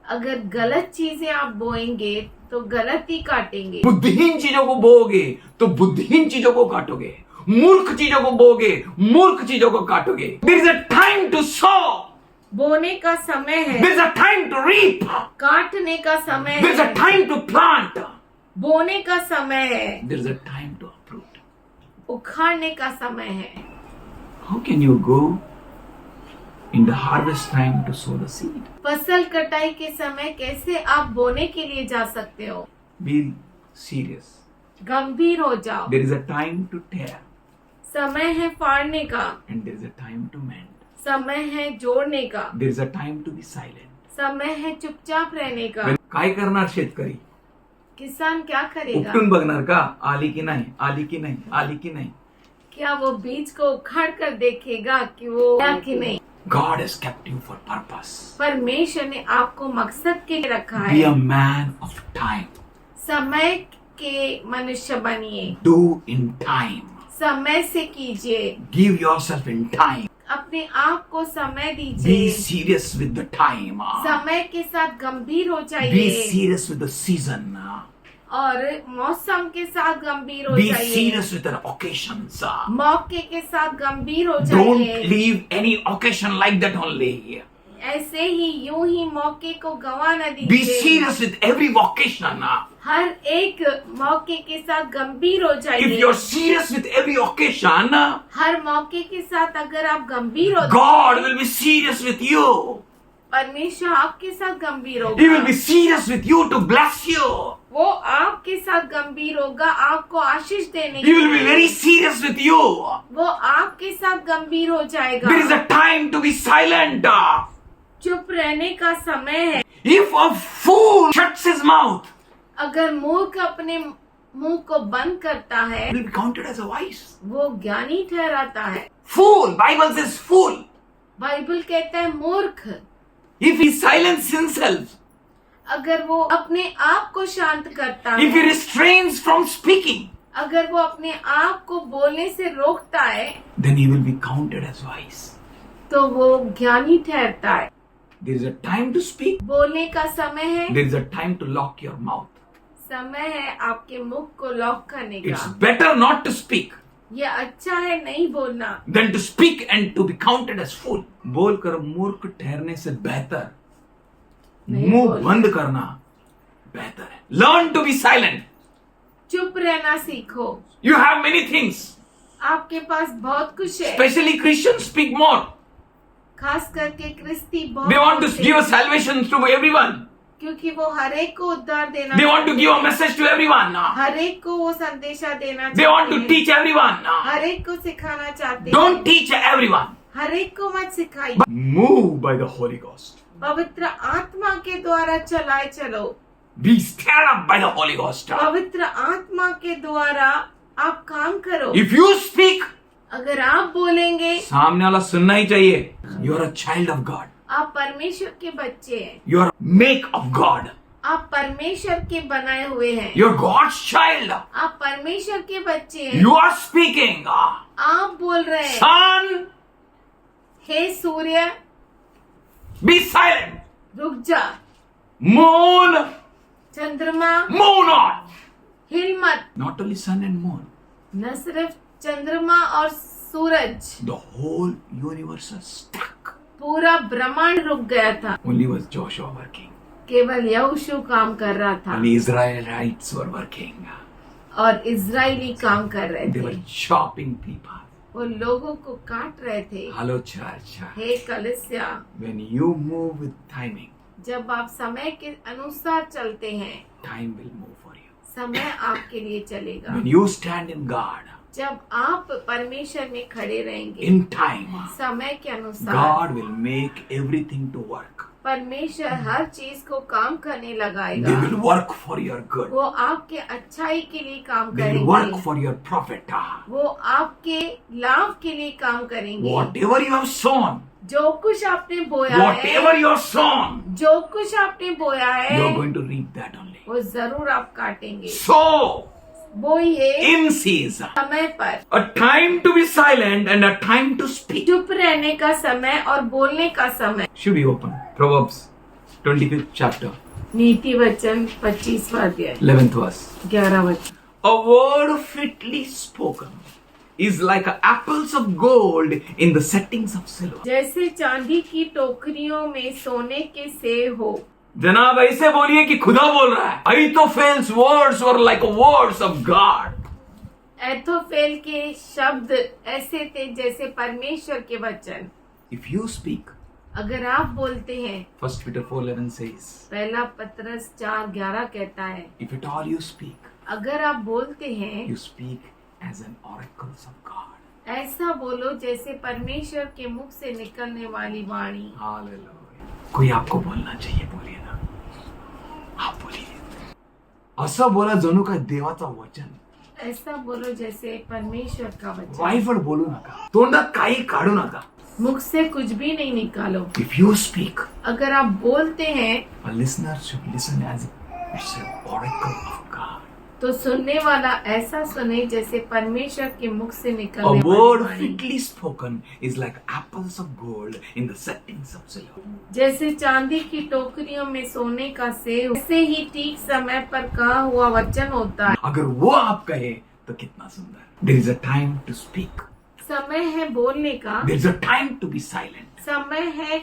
अगर गलत चीजें आप बोएंगे तो गलत ही काटेंगे। बुद्धिहीन चीजों को बोओगे तो बुद्धिहीन चीजों को काटोगे। मूर्ख चीजों को बोओगे, मूर्ख चीजों को काटोगे। There is a time to sow. बोने का समय है। There is a time to reap. काटने का समय There is a है। time to plant. बोने का समय है। There is a time to uproot. उखाड़ने का समय है। How can you go in the harvest time to sow the seed? फसल कटाई के समय कैसे आप बोने के लिए जा सकते हो? Be serious. गंभीर हो जाओ। There is a time to tear समय है फाड़ने का, and there is a time to mend. समय है जोड़ने का, There is a time to be silent. समय है चुपचाप रहने का। काय करणार शेतकरी? किसान क्या करेगा? उपटून बघणार का? आली की नाही, आली की नाही, आली की नाही. क्या वो बीज को उखाड़ कर देखेगा कि वो आया कि नहीं? God has kept you for purpose. परमेश्वर ने आपको मकसद के लिए रखा Be a है। man of time. समय के मनुष्य बनिए, Do in time. समय से कीजिए, Give yourself in time. अपने आप को समय Be दीजिए, serious with the time. समय के साथ गंभीर हो Be जाइए serious with the season. और मौसम के साथ गंभीर हो Be जाइए, serious with the occasions. मौके के साथ गंभीर हो Don't जाइए। leave any occasion like that only. ऐसे ही यूं ही मौके को गवा न Be दीजिए। serious with every occasion. हर एक मौके के साथ गंभीर हो If जाइए। you're serious with every occasion, हर मौके के साथ अगर आप गंभीर हो God will be serious with you. परमेश्वर आपके साथ गंभीर He will होगा। be serious with you to bless you. वो आपके साथ गंभीर होगा आपको आशीष देने He के will be लिए। very serious with you. वो आपके साथ गंभीर हो जाएगा। There is a time to be silent. चुप रहने का समय है। If a fool shuts his mouth, अगर मूर्ख अपने मुंह को बंद करता है he will be counted as a wise. वो ज्ञानी ठहराता है। Fool, Bible says fool. Bible कहता है मूर्ख। If he silences himself, अगर वो अपने आप को शांत करता if he है, restrains from speaking, अगर वो अपने आप को बोलने से रोकता है then he will be counted as wise. तो वो ज्ञानी ठहरता है। There is a time to speak. बोलने का समय है, There is a time to lock your mouth. समय है आपके मुख को लॉक करने It's का। better not to speak ये अच्छा है नहीं बोलना than to speak and to be counted as fool. बोलकर मूर्ख ठहरने से बेहतर नहीं मुंह बोलना। बंद करना बेहतर है. Learn to be silent. चुप रहना सीखो। You have many things. आपके पास बहुत कुछ है। Especially Christians speak more. खास करके क्रिस्ती बहुत They want to बोलते give हैं। a salvation to everyone. क्योंकि वो हर एक को उद्धार देना They want to give a message to everyone. हर एक को वो संदेशा देना They want to चाहते हैं, teach everyone. हर एक को सिखाना चाहते Don't हैं। teach everyone. हर एक को मत सिखाइए, But move by the Holy Ghost. पवित्र आत्मा के द्वारा चलाए चलो। Be stirred up by the Holy Ghost. पवित्र आत्मा के द्वारा आप काम करो। If you speak, अगर आप बोलेंगे, सामने वाला सुनना ही चाहिए. You are a child of God. आप परमेश्वर के बच्चे हैं, You are make of God. आप परमेश्वर के बनाए हुए हैं, You are God's child. आप परमेश्वर के बच्चे हैं। You are speaking. आप बोल रहे हैं, Sun, hey Surya be silent. रुक जा, Moon, चंद्रमा move not. हिल मत। Not only sun and moon. न सिर्फ चंद्रमा और सूरज, The whole universe is stuck. पूरा ब्रह्मांड रुक गया था। Only was Joshua working. केवल यहोशू काम कर रहा था Only Israelites were working. और इजरायली काम कर रहे They थे। were chopping people. वो लोगों को काट रहे थे। Hello, church. हे कलिसिया, When you move with timing, जब आप समय के अनुसार चलते हैं, time will move for you. समय आपके लिए चलेगा। When you stand in God, जब आप परमेश्वर में खड़े रहेंगे, in time, समय के अनुसार God will make everything to work. परमेश्वर हर चीज को काम करने They लगाएगा। will work for your good. वो आपके अच्छाई के लिए काम They will work करेंगे, for your profit. वो आपके लाभ के लिए काम करेंगे। Whatever you have sown, जो कुछ आपने बोया whatever है, you have sown, जो कुछ आपने बोया you are है, going to reap that only. वो जरूर आप काटेंगे। So, बोइए in season, समय पर, a time to be silent and a time to speak. चुप रहने का समय और बोलने का समय। Should we open Proverbs 25th chapter, नीति वचन 25वां अध्याय 11th verse. 11 वचन। A word fitly spoken is like apples of gold in the settings of silver. जैसे चांदी की टोकरियों में सोने के सेब हो। जनाब ऐसे बोलिए कि खुदा बोल रहा है. Ahithophel's words were like words of God. एथोफेल के शब्द ऐसे थे जैसे परमेश्वर के वचन। If you speak, अगर आप बोलते हैं, 1 Peter 4:11 says, पहला पत्रस 4:11 कहता है, if at all you speak, अगर आप बोलते हैं, you speak as an oracles of God. ऐसा बोलो जैसे परमेश्वर के मुख से निकलने वाली वाणी। Hallelujah. कोई आपको बोलना चाहिए, बोलिए ना. आप बोलिए. असं बोला जणू काय देवाचा वचन. ऐसा बोलो जैसे परमेश्वर का वचन। वाईफळ बोलू नका. तोंडात काही काढू नका. मुख से कुछ भी नहीं निकालो। If you speak, अगर आप बोलते हैं, a listener should listen as it's an oracle of God. तो सुनने वाला ऐसा सुने जैसे परमेश्वर के मुख से A निकलने word वाली वाणी। fitly spoken is like apples of gold in the settings of silver. जैसे चांदी की टोकरियों में सोने का सेब, ऐसे ही ठीक समय पर कहा हुआ वचन होता है। अगर वो आप कहे तो कितना सुंदर. There is a time to speak. समय है बोलने का, There is a time to be silent. समय है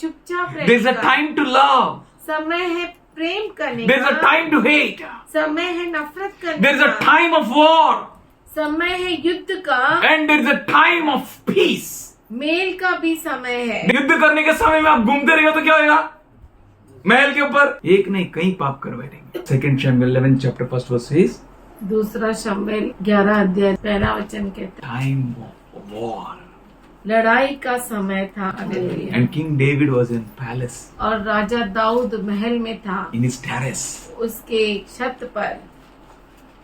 चुपचाप There is रहने a का, time to love. समय है प्रेम करने There is a का, time to hate. समय है नफरत करने There is a का, time of war. समय है युद्ध का, And there is a time of peace. मेल का भी समय है। युद्ध करने के समय में आप घूमते रहिए तो क्या होगा? महल के ऊपर एक नहीं कई पाप कर बैठेंगे. 2 Samuel 11 chapter 1 verse says, दूसरा शमूएल 11 अध्याय पहला वचन कहता है, time of war. लड़ाई का समय था। Hallelujah. And King David was in palace, और राजा दाऊद महल में था, in his terrace. उसके छत पर।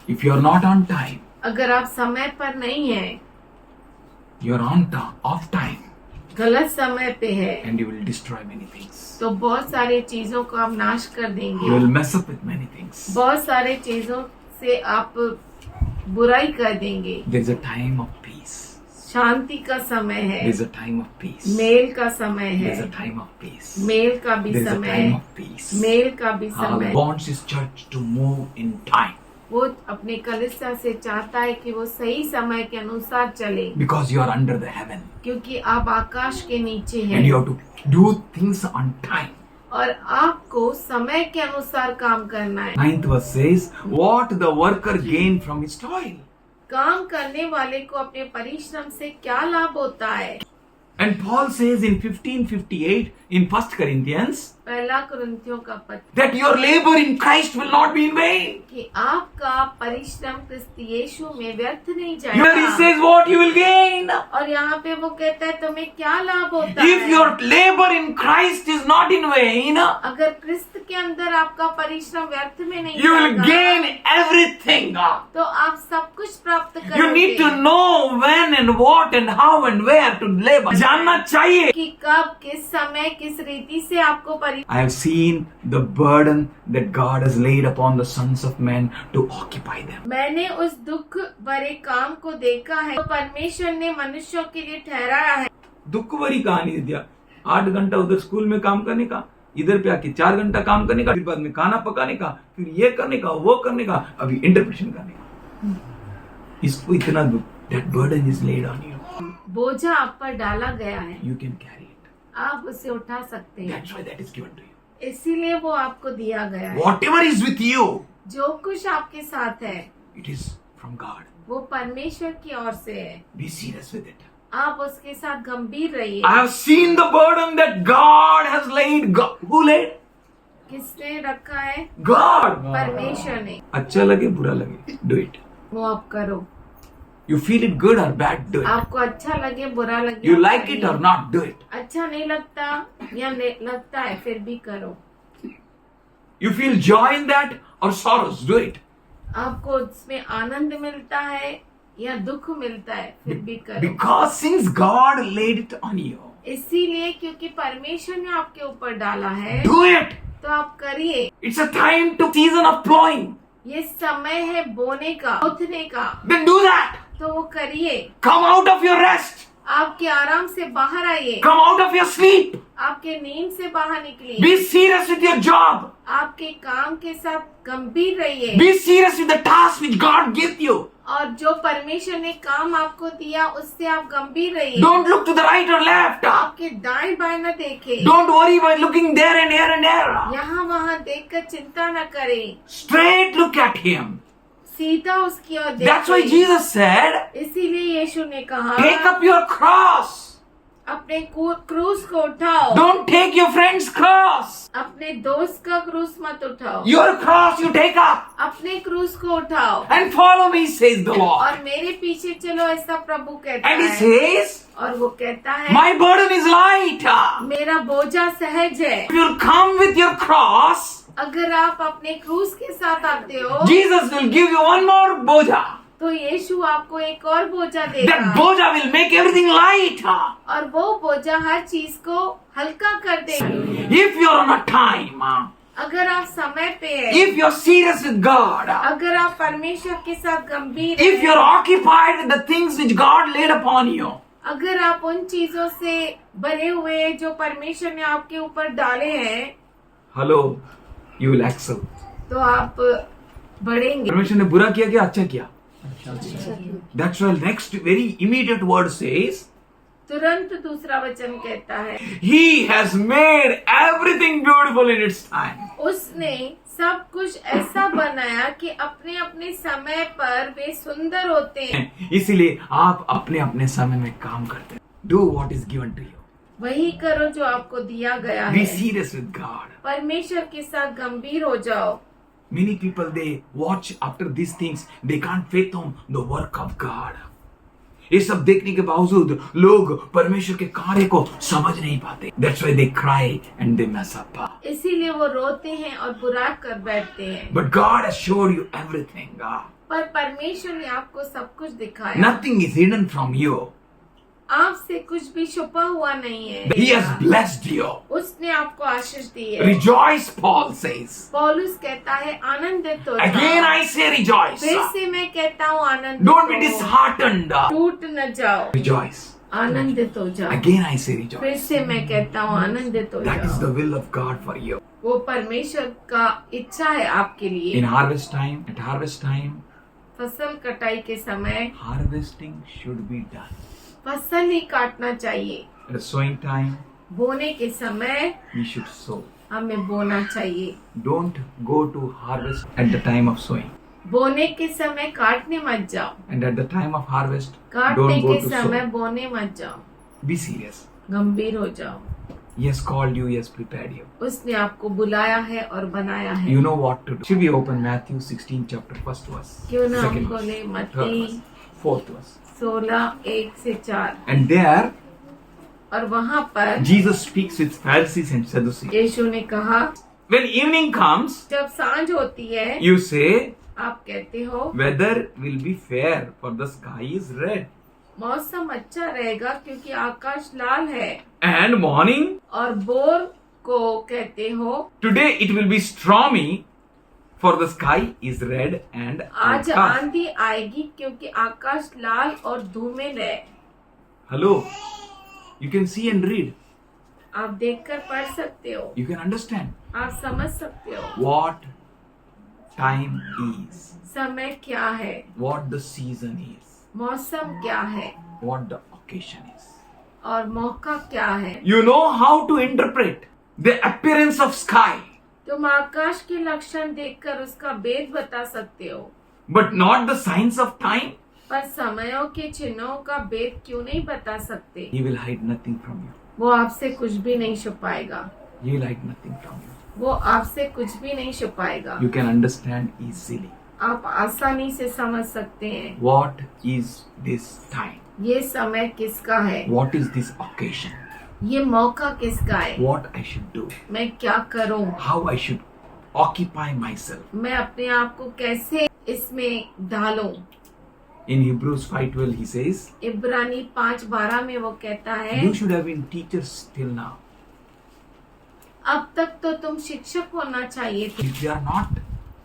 If you are not on time, अगर आप समय पर नहीं हैं, you are on off time, गलत समय पे है, and you will destroy many things. तो बहुत सारी चीजों को आप नाश कर You देंगे। will mess up with many things. बहुत सारे चीजों से आप बुराई कर देंगे। There is a time of peace. शांति का समय There है, is a time of peace. मेल का समय There है, is a time of peace. मेल का भी There is a समय time है, of peace. मेल का भी Hallelujah. समय। Wants his church to move in time वो अपने कलिसिया से चाहता है कि वो सही समय के अनुसार चले, because you are under the heaven क्योंकि आप आकाश के नीचे and you हैं have to do things on time. और आपको समय के अनुसार काम करना है। 9th verse says, what the worker gained from his toil. काम करने वाले को अपने परिश्रम से क्या लाभ होता है? And Paul says in 15:58 in 1 Corinthians, पहला कुरिन्थियों का पत्र that your labor in Christ will not be in vain. कि आपका परिश्रम क्रिस्त यीशु में व्यर्थ नहीं Here he जाएगा। says what you will gain. और यहाँ पे वो कहता है तुम्हें क्या लाभ होता If है। your labor in Christ is not in vain, अगर क्रिस्त के अंदर आपका परिश्रम व्यर्थ में नहीं you will जाएगा, gain everything. तो आप सब कुछ प्राप्त You करोगे। need to know when and what and how and where to labor. जानना चाहिए। कि कब, किस समय, किस रीति से आपको I have seen the burden that God has laid upon the sons of men to occupy them. मैंने उस दुख भरे काम को देखा है, तो परमेश्वर ने मनुष्यों के लिए ठहराया है। दुख भरी कहानी दिया। 8 घंटा उधर स्कूल में काम करने का, इधर पे आके 4 घंटा काम करने का, फिर बाद में खाना पकाने का, फिर ये करने का, वो करने का, अभी इंटरप्रेशन करने का। इसको इतना दुख, that burden is laid on you. बोझा आप पर डाला गया है, You can carry it. आप उसे उठा सकते हैं, That's why that is given to you. इसीलिए वो आपको दिया गया है। Whatever is with you, जो कुछ आपके साथ है it is from God. वो परमेश्वर की ओर से है। Be serious with it. आप उसके साथ गंभीर रहिए। I have seen the burden that God has laid. Who laid? किसने रखा है? God. परमेश्वर ने। अच्छा लगे बुरा लगे, do it. वो आप करो। You feel it good or bad, do it. आपको अच्छा लगे बुरा लगे, You आप like करिए। it or not, do it. अच्छा नहीं लगता या लगता है फिर भी करो। You feel joy in that or sorrows, do it. आपको उसमें आनंद मिलता है या दुख मिलता है फिर भी करो। Because since God laid it on you, इसीलिए क्योंकि परमेश्वर ने आपके ऊपर डाला है, do it. तो आप करिए। It's a time to season of plowing. ये समय है बोने का, बोथने का, Then do that. तो वो करिए। Come out of your rest. आपके आराम से बाहर आइए, Come out of your sleep. आपके नींद से बाहर निकलिए, Be serious with your job. आपके काम के साथ गंभीर रहिए, Be serious with the task which God gave you. और जो परमेश्वर ने काम आपको दिया उससे आप गंभीर रहिए। Don't look to the right or left. आपके दाएं बाएं न देखे, Don't worry by looking there and here and there. यहाँ वहाँ देखकर चिंता न करें, Straight look at Him. सीधा उसकी ओर That's why देखें। Jesus said, इसीलिए यीशु ने कहा take up your cross. अपने क्रूस को उठाओ, Don't take your friend's cross. अपने दोस्त का क्रूस मत उठाओ, Your cross you take up अपने क्रूस को उठाओ and follow me, says the Lord. और मेरे पीछे चलो, ऐसा प्रभु कहता And He है। says, और वो कहता है my burden is light. मेरा बोझा सहज है। If you'll come with your cross, अगर आप अपने क्रूस के साथ आते हो Jesus will give you one more boja. तो यीशु आपको एक और बोझा That देगा, boja will make everything light. और वो बोझा हर चीज को हल्का कर देगा। If you're on a time, अगर आप समय पे है, if you're serious with God, अगर आप परमेश्वर के साथ गंभीर if you're हैं, occupied with the things which God laid upon you, अगर आप उन चीजों से भरे हुए हैं जो परमेश्वर ने आपके ऊपर डाले हैं, hello, you will excel. तो आप बढ़ेंगे। परमेश्वर ने बुरा किया क्या अच्छा किया? That's why next very immediate word says, तुरंत दूसरा वचन कहता है He has made everything beautiful in its time. उसने सब कुछ ऐसा बनाया कि अपने अपने समय पर वे सुंदर होते हैं। इसीलिए आप अपने अपने समय में काम करते हैं. Do what is given to you. वही करो जो आपको दिया गया Be है। serious with God. परमेश्वर के साथ गंभीर हो जाओ। Many people, they watch after these things, they can't fathom the work of God. ये सब देखने के बावजूद लोग परमेश्वर के कार्य को समझ नहीं पाते. That's why they cry and they mess up. इसीलिए वो रोते हैं और बुरा कर बैठते हैं। But God has showed you everything. पर परमेश्वर ने आपको सब कुछ दिखाया। Nothing is hidden from you. आपसे कुछ भी छुपा हुआ नहीं है। He has blessed you. उसने आपको आशीष दी है। Rejoice, Paul says. पौलुस कहता है आनंदित हो Again जाओ। I say rejoice. फिर से मैं कहता हूँ आनंदित Don't be हो। disheartened. टूट न जाओ, Rejoice. आनंदित हो जाओ। Again I say फिर rejoice. से मैं कहता हूँ आनंदित हो That is जाओ। the will of God for you. वो परमेश्वर का इच्छा है आपके लिए। In harvest time, at harvest time, फसल कटाई के समय harvesting should be done. फसल ही काटना चाहिए। At sowing time, बोने के समय we should sow. हमें बोना चाहिए। Don't go to harvest at the time of sowing. बोने के समय काटने मत जाओ, And at the time of harvest, काटने don't go के to समय sow. बोने मत जाओ। Be serious. गंभीर हो जाओ। He has called you, He has prepared you. उसने आपको बुलाया है और बनाया है। You know what to do. Should we open Matthew 16 chapter 1st verse? क्यों ना हम second verse, खोले third मत्ती verse, 4th verse. 16:1-4। And there और वहाँ पर Jesus speaks with Pharisees and Sadducees. यीशु ने कहा, When evening comes, जब सांझ होती है you say, आप कहते हो weather will be fair for the sky is red. मौसम अच्छा रहेगा क्योंकि आकाश लाल है। And morning, और बोर को कहते हो today it will be stormy for the sky is red and आज overcast. आंधी आएगी क्योंकि आकाश लाल और धूमिल है। Hello, you can see and read. आप देखकर पढ़ सकते हो, You can understand आप समझ सकते हो what time is, समय क्या है, what the season is, मौसम क्या है what the occasion is. और मौका क्या है। You know how to interpret the appearance of sky, तुम आकाश के लक्षण देखकर उसका भेद बता सकते हो, but not the signs of time. पर समयों के चिन्हों का भेद क्यों नहीं बता सकते। He will hide nothing from you. वो आपसे कुछ भी नहीं छुपाएगा, He will hide nothing from you. वो आपसे कुछ भी नहीं छुपाएगा। You can understand easily. आप आसानी से समझ सकते हैं What is this time? ये समय किसका है, What is this occasion? ये मौका किसका है, What I should do? मैं क्या करूं, How I should occupy myself? मैं अपने आप को कैसे इसमें ढालूं। In Hebrews 5:12 he says, इब्रानी 5:12 में वो कहता है, you should have been teachers till now. अब तक तो तुम शिक्षक होना चाहिए थे। If you are not,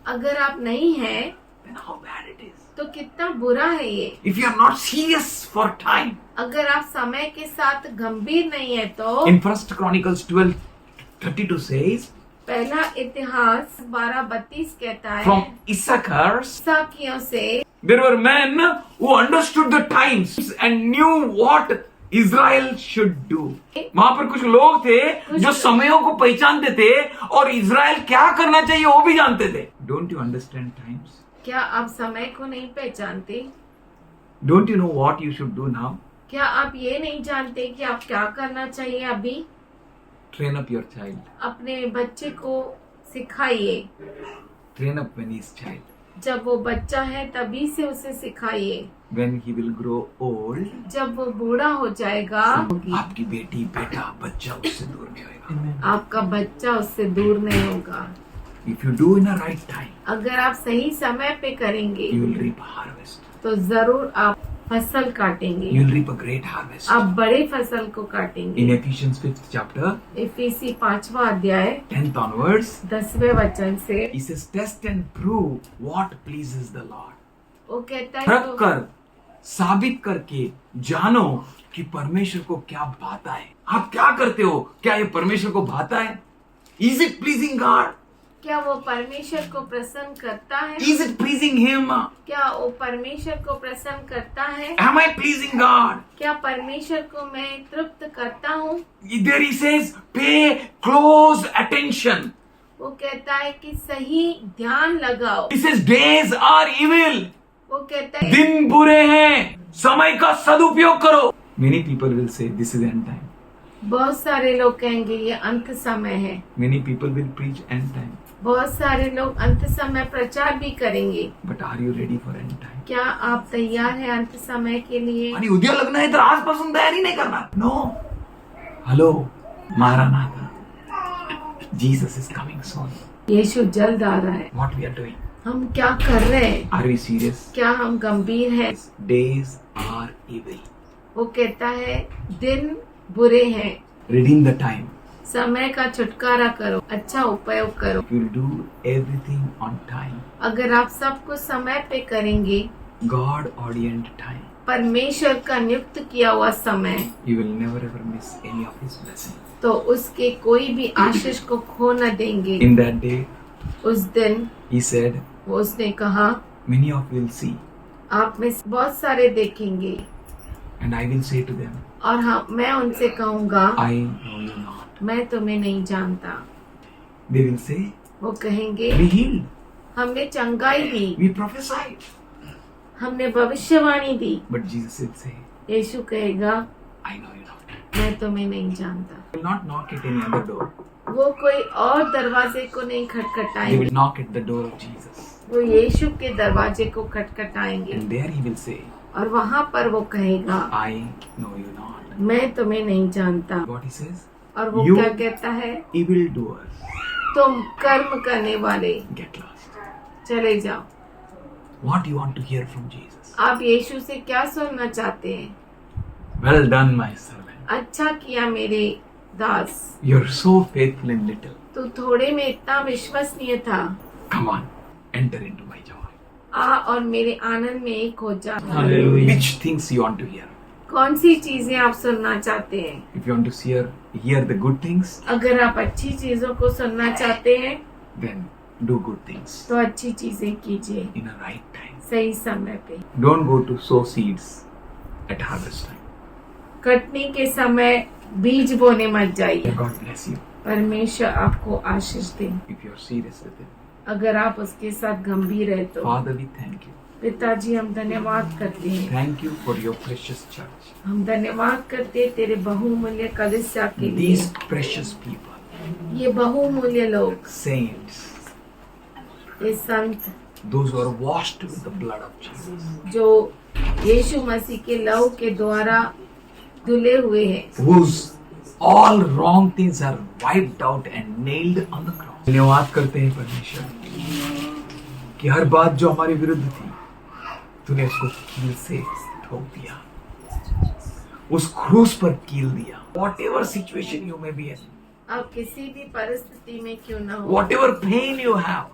अगर आप नहीं हैं then how bad it is. तो कितना बुरा है ये। If you are not serious for time. अगर आप समय के साथ गंभीर नहीं है तो In 1 Chronicles 12:32 says, पहला इतिहास 12:32 कहता है, from Issachar साकियों से there were men who understood the times and knew what Israel should do. वहां पर कुछ लोग थे जो समयों को पहचानते थे और इज़राइल क्या करना चाहिए वो भी जानते थे. Don't you understand times? क्या आप समय को नहीं पहचानते? Don't you know what you should do now? क्या आप ये नहीं जानते कि आप क्या करना चाहिए अभी? Train up your child. अपने बच्चे को सिखाइए, Train up when he is child. जब वो बच्चा है तभी से उसे सिखाइए, When he will grow old, जब वो बूढ़ा हो जाएगा आपकी बेटी बेटा बच्चा उससे दूर नहीं होगा. आपका बच्चा उससे दूर नहीं होगा। If you do in a right time, अगर आप सही समय पे करेंगे you will reap a harvest. तो जरूर आप फसल काटेंगे, You will reap a great harvest. आप बड़े फसल को In काटेंगे। Ephesians 5th chapter, इफिसी 5वां अध्याय 10th onwards, 10वें वचन से he says, test and prove what pleases the Lord. वो कहता है परख तो कर साबित करके जानो कि परमेश्वर को क्या भाता है. आप क्या करते हो? क्या ये परमेश्वर को भाता है? Is it pleasing God? क्या वो परमेश्वर को प्रसन्न करता है? Is it pleasing Him? क्या वो परमेश्वर को प्रसन्न करता है? Am I pleasing God? क्या परमेश्वर को मैं तृप्त करता हूँ? There he says, pay close attention. वो कहता है कि सही ध्यान लगाओ। He says, days are evil. वो कहता है दिन बुरे हैं, समय का सदुपयोग करो. Many people will say, this is end time. बहुत सारे लोग कहेंगे ये अंत समय है। Many people will preach end time. बहुत सारे लोग अंत समय प्रचार भी करेंगे। But are you ready for end time? क्या आप तैयार हैं अंत समय के लिए? आणि उद्या लग्न आहे तर आजपासून तयारी नाही करणार. No. Hello, Maranatha. Jesus is coming soon. यीशु जल्द आ रहा है। What we are doing? हम क्या कर रहे हैं? Are we serious? क्या हम गंभीर हैं? Days are evil. वो कहता है दिन बुरे हैं, Redeem the time. समय का छुटकारा करो, अच्छा उपयोग करो। You will do everything on time. अगर आप सब कुछ समय पे करेंगे, God ordained time. परमेश्वर का नियुक्त किया हुआ समय, You will never ever miss any of His blessing. तो उसके कोई भी आशीष को खो न देंगे। In that day, उस दिन He said, वो उसने कहा, many of you will see, आप में से बहुत सारे देखेंगे and I will say to them, और हाँ मैं उनसे कहूँगा I know you not. मैं तुम्हें नहीं जानता। They will say, वो कहेंगे we healed, हमने चंगाई दी, we prophesied. हमने भविष्यवाणी दी। But Jesus will say, यीशु कहेगा I know you not. मैं तुम्हें नहीं जानता। He will not knock at any other door. वो कोई और दरवाजे को नहीं He खटखटाएंगे, will knock at the door of Jesus. वो यीशु के दरवाजे को खटखटाएंगे And there he will say, और वहाँ पर वो कहेगा, I know you not. मैं तुम्हें नहीं जानता। What he says? और वो You- क्या कहता है? Evil doers, तुम कर्म करने वाले get lost. चले जाओ। What do you want to hear from Jesus? आप यीशु से क्या सुनना चाहते हैं? Well done, my servant. अच्छा किया मेरे दास, You're so faithful in little. तू थोड़े में इतना विश्वसनीय था, Come on, enter into my joy. आ और मेरे आनंद में एक हो जा। Hallelujah. Which things you want to hear? कौन सी चीजें आप सुनना चाहते हैं? If you want to hear the good things, अगर आप अच्छी चीजों को सुनना चाहते हैं then do good things तो अच्छी चीजें कीजिए in a right time. सही समय पे। Don't go to sow seeds at harvest time. कटने के समय बीज बोने मत जाइए। God bless you परमेश्वर आपको आशीष दे। if you're serious with it. अगर आप उसके साथ गंभीर है तो। Father, we thank you. पिताजी हम धन्यवाद करते हैं, Thank you for your precious church. हम धन्यवाद करते हैं तेरे बहुमूल्य कलीसिया के लिए। These precious people, ये बहुमूल्य लोग, saints, ये संत those who are washed with the blood of Jesus, जो यीशु मसीह के लहू के द्वारा धुले हुए हैं, whose all wrong things are wiped out and nailed on the cross. धन्यवाद करते हैं परमेश्वर कि हर बात जो हमारे विरुद्ध थी तूने उसको कील से ठोक दिया, उस क्रूस पर कील दिया। Whatever situation you may be in, आप किसी भी परिस्थिति में क्यों ना हो, whatever pain you have,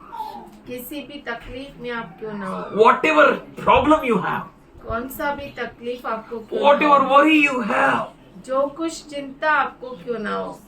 किसी भी तकलीफ में आप क्यों ना हो, whatever problem you have, कौन सा भी तकलीफ आपको क्यों ना whatever हो, worry you have, जो कुछ चिंता आपको क्यों ना हो,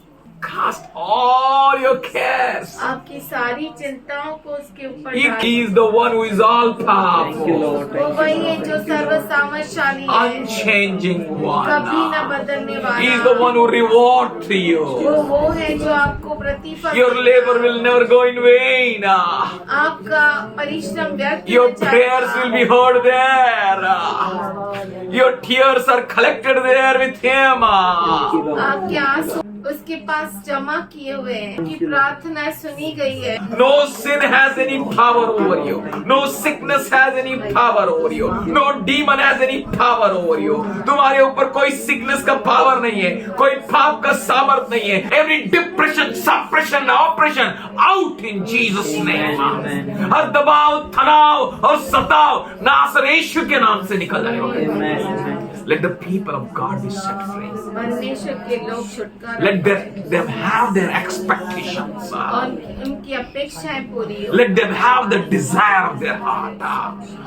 cast all your cares. आपकी सारी चिंताओं को उसके ऊपर He डाल is the one who is all Thank you, powerful, Lord. वो वही है जो सर्वसामर्थशाली है, unchanging कभी न one. बदलने He is the वाला। one who rewards you. वो है जो आपको प्रतिफल Your देगा। labor will never go in vain. आपका परिश्रम व्यर्थ Your न जाएगा। prayers will be heard there. Your tears are collected there with Him. आपके आंसू उसके पास जमा किए हुए हैं, कि प्रार्थना सुनी गई है। No sin has any power over you. No sickness has any power over you. No demon has any power over you. तुम्हारे ऊपर कोई sickness का power नहीं है, कोई पाप का सामर्थ नहीं है। Every depression, suppression, oppression, out in Jesus' name. हर दबाव, तनाव और सताव नासर यीशु के नाम से निकल जाएगा। Let the people of God be set free. परमेश्वर के लोग छुटकारा Let them have their expectations. और उनकी अपेक्षाएं पूरी हो, Let them have the desire of their heart.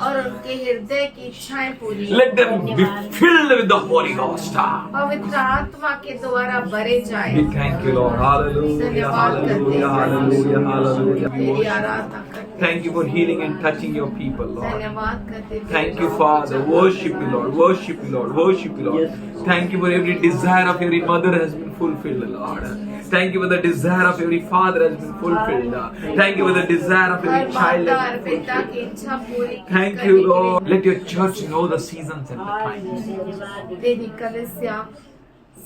और उनके हृदय की इच्छाएं पूरी हो। Let them be filled with the Holy Ghost. पवित्र आत्मा के द्वारा भरे जाए। We thank you, Lord. Hallelujah, hallelujah, hallelujah, hallelujah. We तेरी worship आराधना you. करते Thank you for healing and touching your people, हैं। Lord. धन्यवाद करते हैं। Thank you, Father. Worship you, Lord. Worship you, Lord. Worship you, Lord. Thank you for every desire of every mother has been fulfilled, Lord. Thank you for the desire of every father has been fulfilled. Thank you for the desire of her every child माता has और been पिता fulfilled. की इच्छा पूरी Thank करने you, के लिए Lord. Let your church know the seasons and the times. तेरी कलीसिया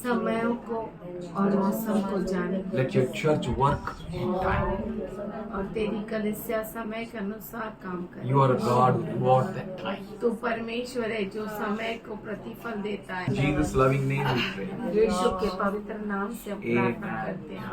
समयों को और मौसम को जाने, Let your church work in time. और तेरी कलीसिया समय के अनुसार काम करे। You are a God who rewards that time. तू परमेश्वर है जो समय को प्रतिफल देता है। In Jesus' loving name we pray. यीशु के पवित्र नाम से हम प्रार्थना करते हैं।